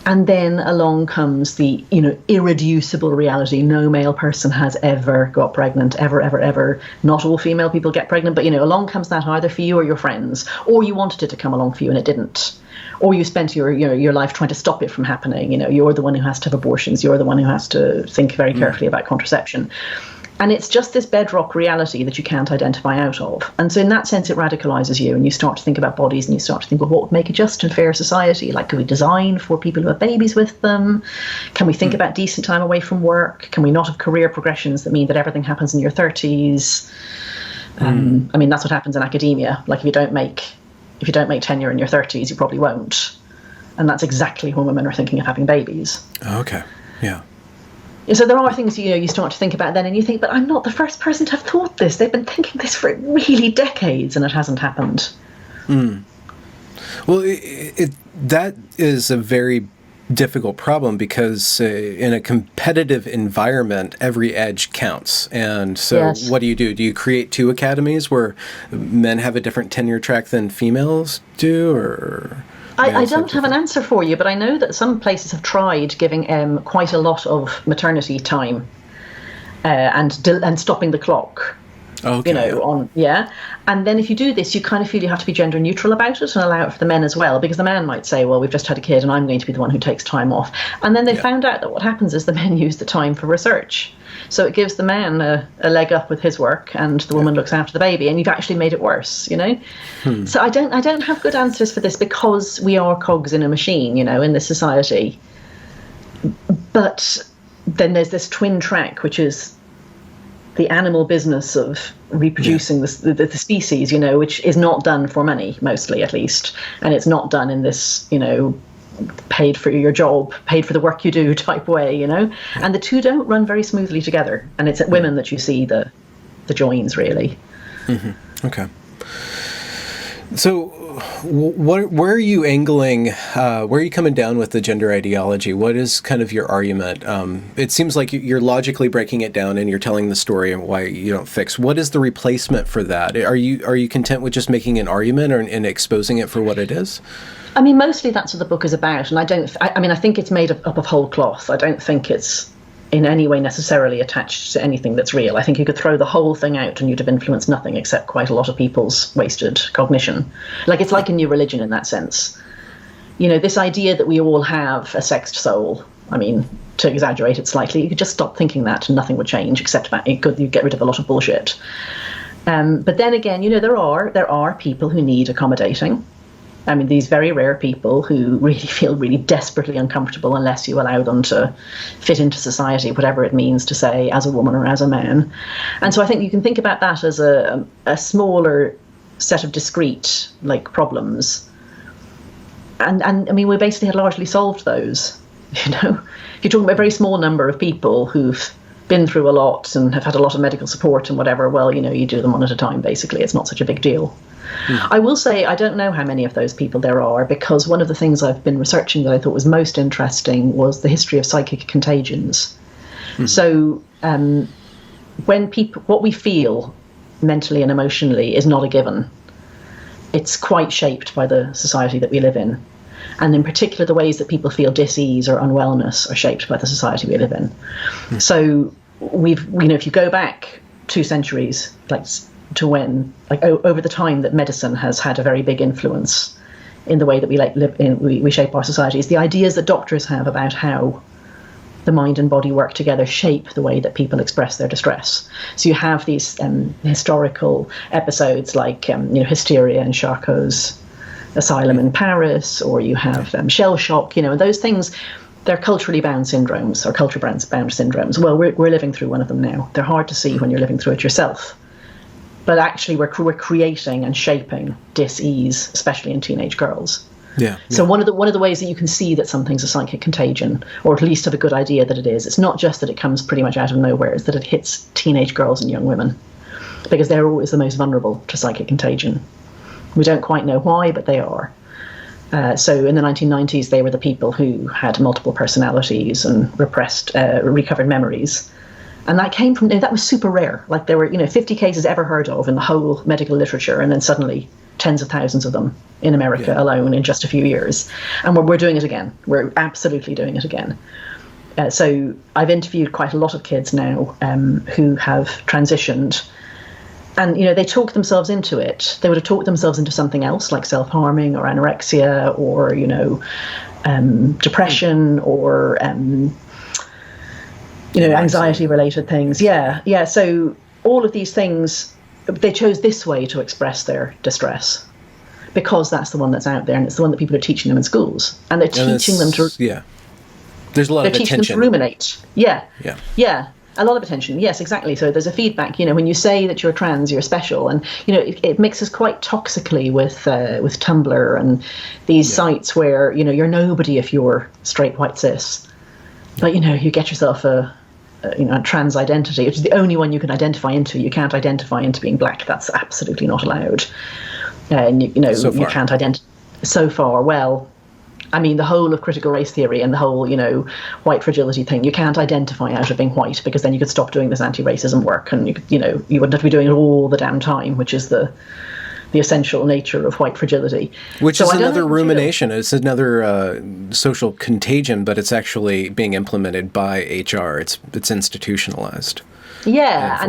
And then along comes the, irreducible reality. No male person has ever got pregnant, ever, ever, ever. Not all female people get pregnant, but, along comes that either for you or your friends, or you wanted it to come along for you and it didn't. Or you spent your life trying to stop it from happening. You're the one who has to have abortions. You're the one who has to think very carefully about contraception. And it's just this bedrock reality that you can't identify out of. And so in that sense, it radicalizes you, and you start to think about bodies, and you start to think, well, what would make a just and fair society? Like, can we design for people who have babies with them? Can we think about decent time away from work? Can we not have career progressions that mean that everything happens in your 30s? I mean, that's what happens in academia. Like, if you don't make tenure in your 30s, you probably won't. And that's exactly when women are thinking of having babies. Okay, yeah. So there are things you start to think about then, and you think, but I'm not the first person to have thought this. They've been thinking this for really decades, and it hasn't happened. Well, that is a very difficult problem, because in a competitive environment, every edge counts. And so What do? Do you create two academies where men have a different tenure track than females do, or? I don't have an answer for you, but I know that some places have tried giving quite a lot of maternity time and stopping the clock. Okay. And then if you do this, you kind of feel you have to be gender neutral about it and allow it for the men as well, because the man might say, well, we've just had a kid and I'm going to be the one who takes time off. And then they found out that what happens is the men use the time for research. So it gives the man a leg up with his work, and the woman looks after the baby, and you've actually made it worse, So I don't have good answers for this, because we are cogs in a machine, in this society. But then there's this twin track, which is the animal business of reproducing the species, which is not done for money, mostly at least. And it's not done in this, paid for your job, paid for the work you do type way, And the two don't run very smoothly together. And it's at women that you see the joins, really. Mm-hmm. Okay. So where are you angling, where are you coming down with the gender ideology? What is kind of your argument? It seems like you're logically breaking it down and you're telling the story and why you don't fix. What is the replacement for that? Are you content with just making an argument and exposing it for what it is? I mean, mostly that's what the book is about. And I think it's made up of whole cloth. I don't think it's in any way necessarily attached to anything that's real. I think you could throw the whole thing out and you'd have influenced nothing except quite a lot of people's wasted cognition. It's like a new religion in that sense. This idea that we all have a sexed soul, I mean, to exaggerate it slightly, you could just stop thinking that and nothing would change, except that you get rid of a lot of bullshit. But then again, there are people who need accommodating. I mean, these very rare people who really feel really desperately uncomfortable unless you allow them to fit into society, whatever it means to say, as a woman or as a man. And so I think you can think about that as a smaller set of discrete, problems. And I mean, we basically had largely solved those, If you're talking about a very small number of people who've been through a lot and have had a lot of medical support and whatever, well, you do them one at a time, basically. It's not such a big deal. I will say I don't know how many of those people there are, because one of the things I've been researching that I thought was most interesting was the history of psychic contagions. So what we feel mentally and emotionally is not a given. It's quite shaped by the society that we live in. And in particular, the ways that people feel dis-ease or unwellness are shaped by the society we live in. So if you go back 2 centuries, to when, over the time that medicine has had a very big influence in the way that we live in, we shape our societies, the ideas that doctors have about how the mind and body work together shape the way that people express their distress. So you have these historical episodes like hysteria in Charcot's asylum in Paris, or you have shell shock, and those things, they're culturally bound syndromes, or culture-bound syndromes. Well, we're living through one of them now. They're hard to see when you're living through it yourself. But actually, we're creating and shaping dis-ease, especially in teenage girls. Yeah. So one of the ways that you can see that something's a psychic contagion, or at least have a good idea that it is, it's not just that it comes pretty much out of nowhere, it's that it hits teenage girls and young women, because they're always the most vulnerable to psychic contagion. We don't quite know why, but they are. So in the 1990s, they were the people who had multiple personalities and recovered memories. And that came from, that was super rare. There were, 50 cases ever heard of in the whole medical literature, and then suddenly tens of thousands of them in America alone in just a few years. And we're doing it again. We're absolutely doing it again. So I've interviewed quite a lot of kids now who have transitioned. And, they talk themselves into it. They would have talked themselves into something else, like self-harming or anorexia or, depression or... anxiety-related things. Yeah. So all of these things, they chose this way to express their distress because that's the one that's out there, and it's the one that people are teaching them in schools, and they're teaching them to. Yeah. There's a lot of attention. They're teaching them to ruminate. Yeah. A lot of attention. Yes, exactly. So there's a feedback. When you say that you're trans, you're special, and it mixes quite toxically with Tumblr and these sites where you're nobody if you're straight white cis, but you get yourself a trans identity, which is the only one you can identify into. You can't identify into being black. That's absolutely not allowed. And you can't identify so far. Well, I mean, the whole of critical race theory and the whole, white fragility thing, you can't identify out of being white, because then you could stop doing this anti-racism work, and you wouldn't have to be doing it all the damn time, which is the the essential nature of white fragility. Which is another rumination. It's another social contagion, but it's actually being implemented by HR. It's institutionalized. Yeah,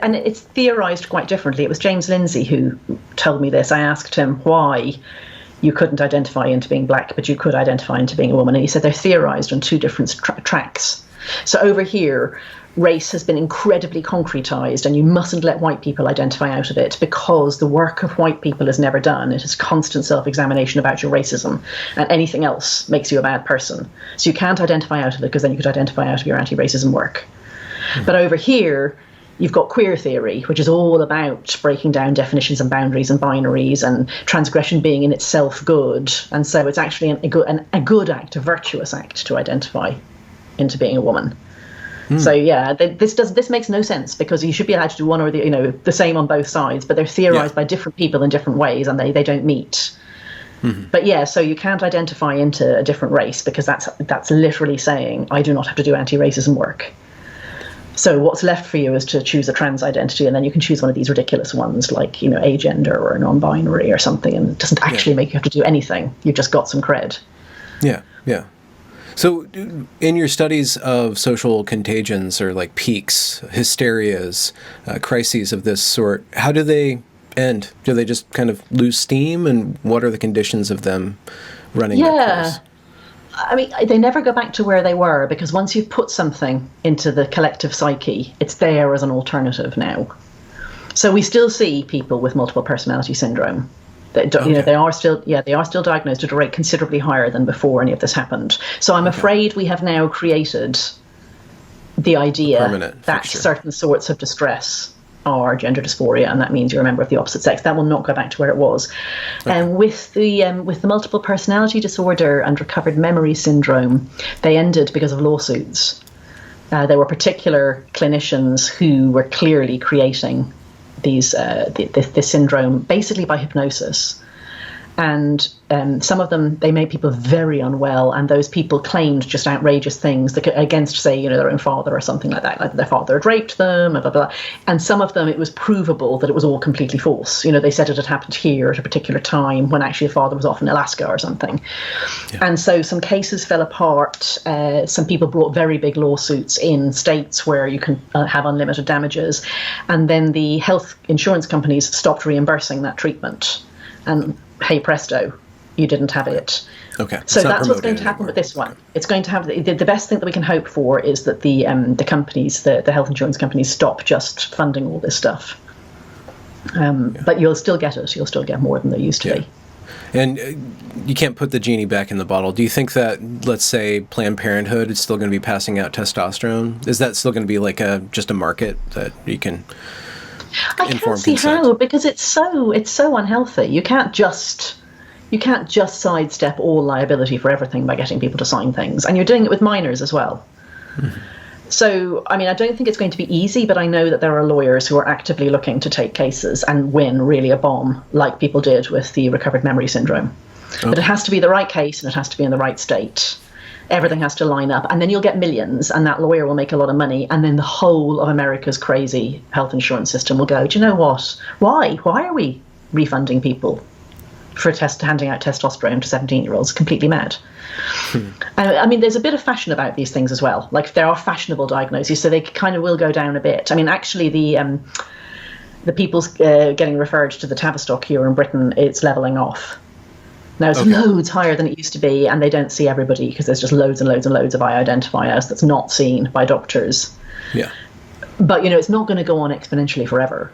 and it's theorized quite differently. It was James Lindsay who told me this. I asked him why you couldn't identify into being black, but you could identify into being a woman. And he said they're theorized on two different tracks. So over here, race has been incredibly concretized, and you mustn't let white people identify out of it, because the work of white people is never done. It is constant self-examination about your racism, and anything else makes you a bad person. So you can't identify out of it, because then you could identify out of your anti-racism work. Mm-hmm. But over here, you've got queer theory, which is all about breaking down definitions and boundaries and binaries, and transgression being in itself good. And so it's actually a good act, a virtuous act, to identify into being a woman. So yeah, this makes no sense, because you should be allowed to do one or the same on both sides, but they're theorized by different people in different ways, and they don't meet. Mm-hmm. But yeah, so you can't identify into a different race, because that's literally saying I do not have to do anti-racism work. So what's left for you is to choose a trans identity, and then you can choose one of these ridiculous ones like agender or a non-binary or something, and it doesn't actually make you have to do anything. You've just got some cred. Yeah. So in your studies of social contagions, or like peaks, hysterias, crises of this sort, how do they end? Do they just kind of lose steam, and what are the conditions of them running their course? I mean, they never go back to where they were, because once you've put something into the collective psyche, it's there as an alternative now. So we still see people with multiple personality syndrome. They are still diagnosed at a rate considerably higher than before any of this happened. So I'm afraid we have now created the idea that certain sorts of distress are gender dysphoria, and that means you're a member of the opposite sex. That will not go back to where it was. And with the multiple personality disorder and recovered memory syndrome, they ended because of lawsuits. There were particular clinicians who were clearly creating this syndrome basically by hypnosis. And some of them, they made people very unwell, and those people claimed just outrageous things against, say, their own father or something like that, like their father had raped them, blah, blah, blah. And some of them, it was provable that it was all completely false. They said it had happened here at a particular time, when actually the father was off in Alaska or something. Yeah. And so some cases fell apart. Some people brought very big lawsuits in states where you can have unlimited damages. And then the health insurance companies stopped reimbursing that treatment. And hey presto, you didn't have it. Okay. So that's what's going to happen with this one. It's going to have the best thing that we can hope for is that the companies, the health insurance companies, stop just funding all this stuff. But you'll still get it. You'll still get more than there used to be. And you can't put the genie back in the bottle. Do you think that, let's say, Planned Parenthood is still going to be passing out testosterone? Is that still going to be like just a market that you can? I can't see how, because it's so unhealthy. You can't just sidestep all liability for everything by getting people to sign things, and you're doing it with minors as well. Mm-hmm. So, I mean, I don't think it's going to be easy, but I know that there are lawyers who are actively looking to take cases and win really a bomb, like people did with the recovered memory syndrome. Okay. But it has to be the right case, and it has to be in the right state. Everything has to line up, and then you'll get millions, and that lawyer will make a lot of money, and then the whole of America's crazy health insurance system will go, do you know what? Why are we refunding people for handing out testosterone to 17-year-olds? Completely mad. I mean, there's a bit of fashion about these things as well. Like, there are fashionable diagnoses, so they kind of will go down a bit. I mean, actually, the people getting referred to the Tavistock here in Britain, it's levelling off. Now, it's loads higher than it used to be, and they don't see everybody, because there's just loads and loads and loads of I-identifiers that's not seen by doctors. Yeah. But, it's not going to go on exponentially forever.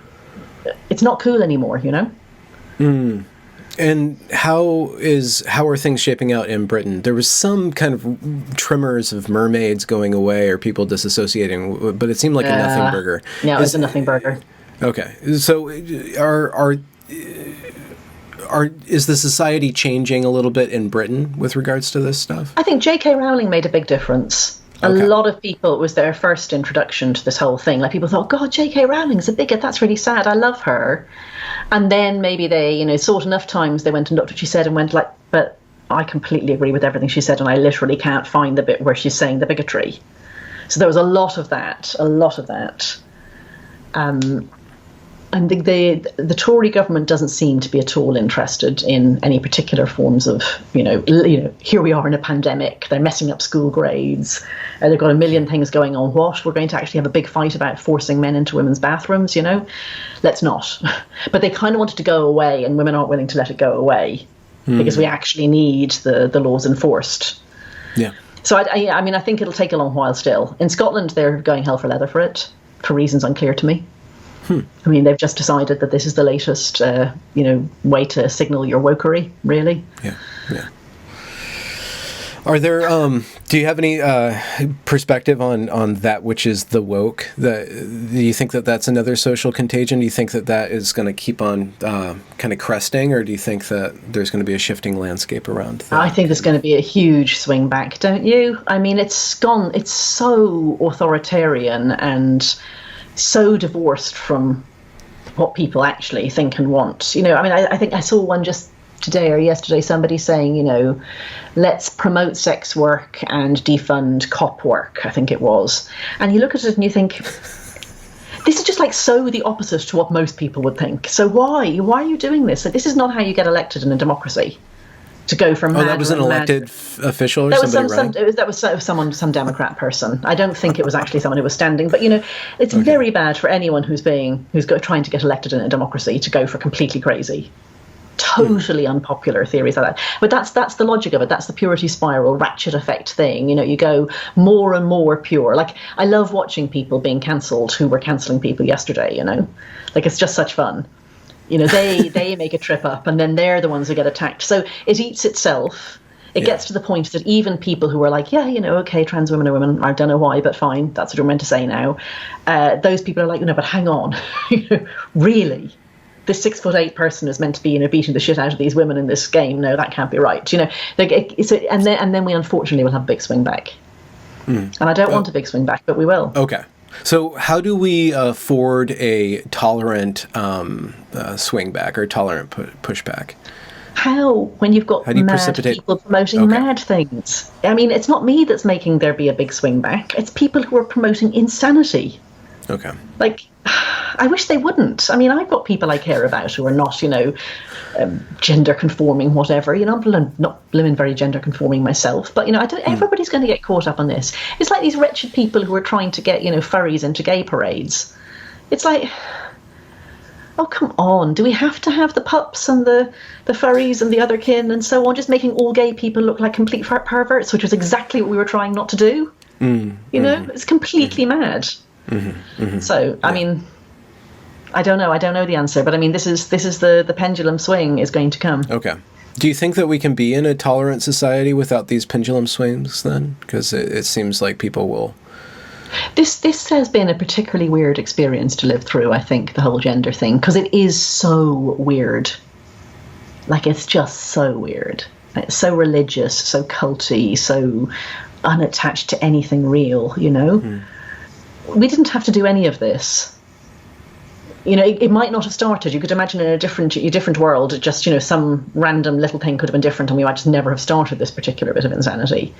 It's not cool anymore, Mm. And how are things shaping out in Britain? There was some kind of tremors of mermaids going away or people disassociating, but it seemed like a nothing burger. Yeah, it was a nothing burger. Okay. So is the society changing a little bit in Britain with regards to this stuff? I think J.K. Rowling made a big difference. A lot of people, it was their first introduction to this whole thing. Like, people thought, God, J.K. Rowling's a bigot. That's really sad. I love her. And then maybe they, saw it enough times, they went and looked what she said and went like, but I completely agree with everything she said, and I literally can't find the bit where she's saying the bigotry. So there was a lot of that. And the Tory government doesn't seem to be at all interested in any particular forms of, here we are in a pandemic, they're messing up school grades, they've got a million things going on. What? We're going to actually have a big fight about forcing men into women's bathrooms, Let's not. But they kind of wanted to go away, and women aren't willing to let it go away because we actually need the laws enforced. Yeah. So, I think it'll take a long while still. In Scotland, they're going hell for leather for it, for reasons unclear to me. I mean, they've just decided that this is the latest, way to signal your wokery, really. Yeah, yeah. Are there, do you have any perspective on that which is the woke? Do you think that that's another social contagion? Do you think that that is going to keep on kind of cresting, or do you think that there's going to be a shifting landscape around that? I think there's going to be a huge swing back, don't you? I mean, it's so authoritarian and so divorced from what people actually think and want. I think I saw one just today or yesterday, somebody saying, let's promote sex work and defund cop work, I think it was. And you look at it and you think, this is just like so the opposite to what most people would think. So why are you doing this? This is not how you get elected in a democracy. To go from that was an elected official or somebody, that was some Democrat person. I don't think it was actually someone who was standing, but it's very bad for anyone who's trying to get elected in a democracy to go for completely crazy, totally unpopular theories like that. But that's the logic of it. That's the purity spiral, ratchet effect thing. You go more and more pure. Like, I love watching people being cancelled who were cancelling people yesterday. Like, it's just such fun. They make a trip up, and then they're the ones who get attacked. So it eats itself. It gets to the point that even people who are like, okay, trans women are women, I don't know why, but fine, that's what we're meant to say now. Those people are like, but hang on, really? This 6'8" person is meant to be, beating the shit out of these women in this game. No, that can't be right. And then we unfortunately will have a big swing back. And I don't want a big swing back, but we will. Okay. So how do we afford a tolerant swing back or tolerant pushback? How? When you've got mad people promoting mad things. I mean, it's not me that's making there be a big swing back. It's people who are promoting insanity. Okay. Like, I wish they wouldn't. I mean, I've got people I care about who are not, gender conforming, whatever. I'm not blooming very gender conforming myself, but everybody's going to get caught up on this. It's like these wretched people who are trying to get furries into gay parades. It's like, oh, come on. Do we have to have the pups and the furries and the other kin and so on, just making all gay people look like complete perverts, which is exactly what we were trying not to do? It's completely mad. So, I mean, I don't know the answer, but I mean, this is the pendulum swing is going to come. Okay. Do you think that we can be in a tolerant society without these pendulum swings then? Because it seems like people will. This has been a particularly weird experience to live through, I think, the whole gender thing, because it is so weird. Like, it's just so weird. It's so religious, so culty, so unattached to anything real, We didn't have to do any of this. It might not have started. You could imagine in a different world, just, some random little thing could have been different and we might just never have started this particular bit of insanity.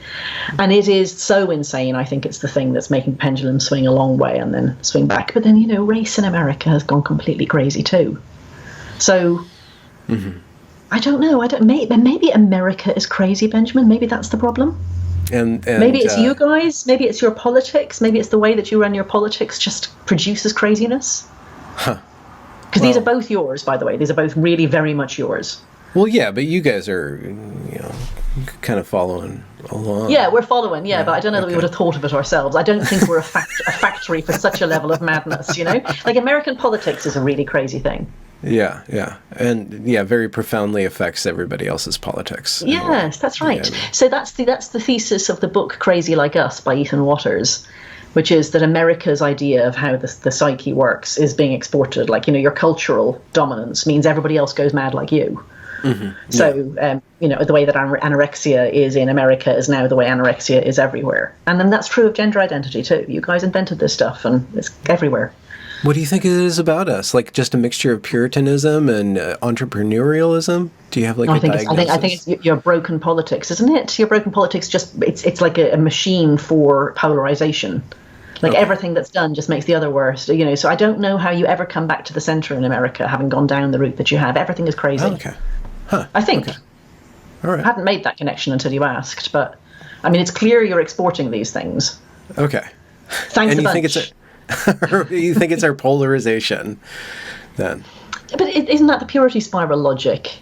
And it is so insane. I think it's the thing that's making the pendulum swing a long way and then swing back. But then, race in America has gone completely crazy too. So, I don't know. Maybe America is crazy, Benjamin. Maybe that's the problem. And maybe it's you guys. Maybe it's your politics. Maybe it's the way that you run your politics just produces craziness. Because these are both yours, by the way. These are both really very much yours. Well, yeah, but you guys are, kind of following along. Yeah, we're following, but I don't know that we would have thought of it ourselves. I don't think we're a factory for such a level of madness, Like, American politics is a really crazy thing. Yeah. And, very profoundly affects everybody else's politics. Yes, that's right. Yeah. So that's the thesis of the book Crazy Like Us by Ethan Waters, which is that America's idea of how the psyche works is being exported. Like, your cultural dominance means everybody else goes mad like you. So, the way that anorexia is in America is now the way anorexia is everywhere. And then that's true of gender identity too. You guys invented this stuff and it's everywhere. What do you think it is about us? Like, just a mixture of Puritanism and entrepreneurialism? Do you have a diagnosis? I think it's your broken politics, isn't it? Your broken politics it's like a machine for polarization. Like everything that's done just makes the other worse. So I don't know how you ever come back to the center in America, having gone down the route that you have. Everything is crazy. Okay. Huh. I think. Okay. All right. I hadn't made that connection until you asked, but I mean, it's clear you're exporting these things. Okay. Thanks and a you bunch. you think it's our polarization, then? But isn't that the purity spiral logic?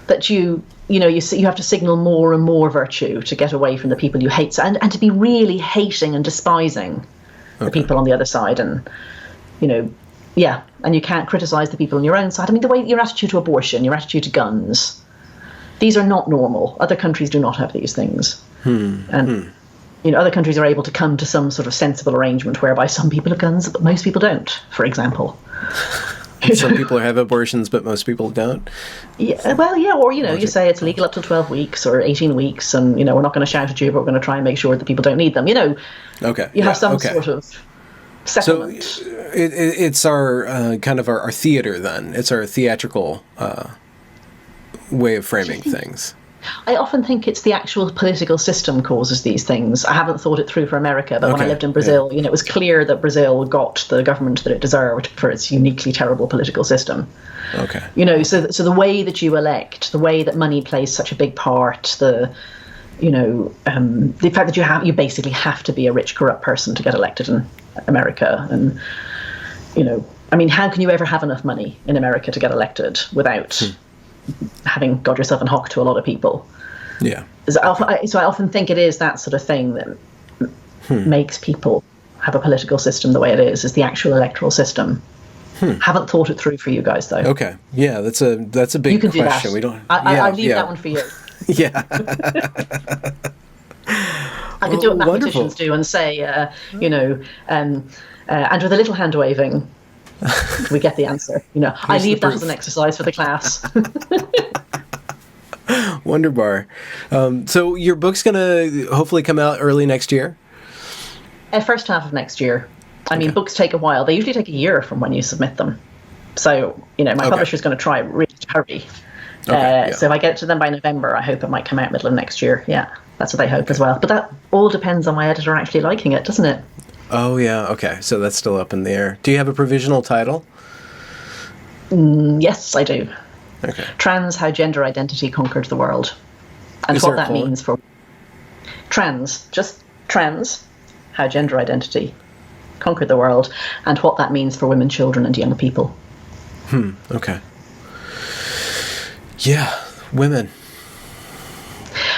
That you have to signal more and more virtue to get away from the people you hate, and to be really hating and despising the people on the other side, and and you can't criticize the people on your own side. I mean, the way your attitude to abortion, your attitude to guns, these are not normal. Other countries do not have these things, and other countries are able to come to some sort of sensible arrangement whereby some people have guns, but most people don't. For example. Some people have abortions, but most people don't. Yeah, well, yeah, or you say it's legal up to 12 weeks or 18 weeks, and we're not going to shout at you, but we're going to try and make sure that people don't need them. Okay. You have some sort of settlement. So it's our kind of our theater then. It's our theatrical way of framing things. I often think it's the actual political system causes these things. I haven't thought it through for America, but when I lived in Brazil, it was clear that Brazil got the government that it deserved for its uniquely terrible political system. Okay. So the way that you elect, the way that money plays such a big part, the fact that you basically have to be a rich, corrupt person to get elected in America, and I mean, how can you ever have enough money in America to get elected without having got yourself in hock to a lot of people? Yeah. So I often think it is that sort of thing that makes people have a political system the way it is the actual electoral system. Haven't thought it through for you guys, though. Okay. Yeah, that's a big you can question. Do that. We don't. I'll leave that one for you. Yeah. I could do what mathematicians do and say, and with a little hand waving, we get the answer. I leave that as an exercise for the class. Wonderbar. So your book's going to hopefully come out early next year? First half of next year. I mean, books take a while. They usually take a year from when you submit them. So, my publisher's going to try really to hurry. So if I get it to them by November, I hope it might come out middle of next year. Yeah, that's what they hope as well. But that all depends on my editor actually liking it, doesn't it? Oh, yeah. Okay. So that's still up in the air. Do you have a provisional title? Yes, I do. Okay. Trans, How Gender Identity Conquered the World. And what that means for... Just trans, How Gender Identity Conquered the World, and what that means for women, children, and young people. Okay. Yeah, women.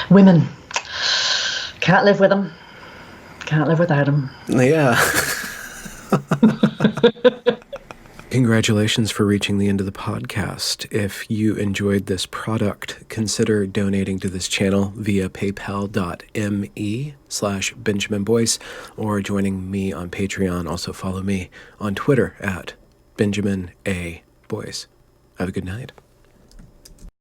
Women. Can't live with them. Can't live without them. Yeah. Congratulations for reaching the end of the podcast. If you enjoyed this product, consider donating to this channel via paypal.me/Benjamin Boyce or joining me on Patreon. Also follow me on Twitter at Benjamin A. Boyce. Have a good night.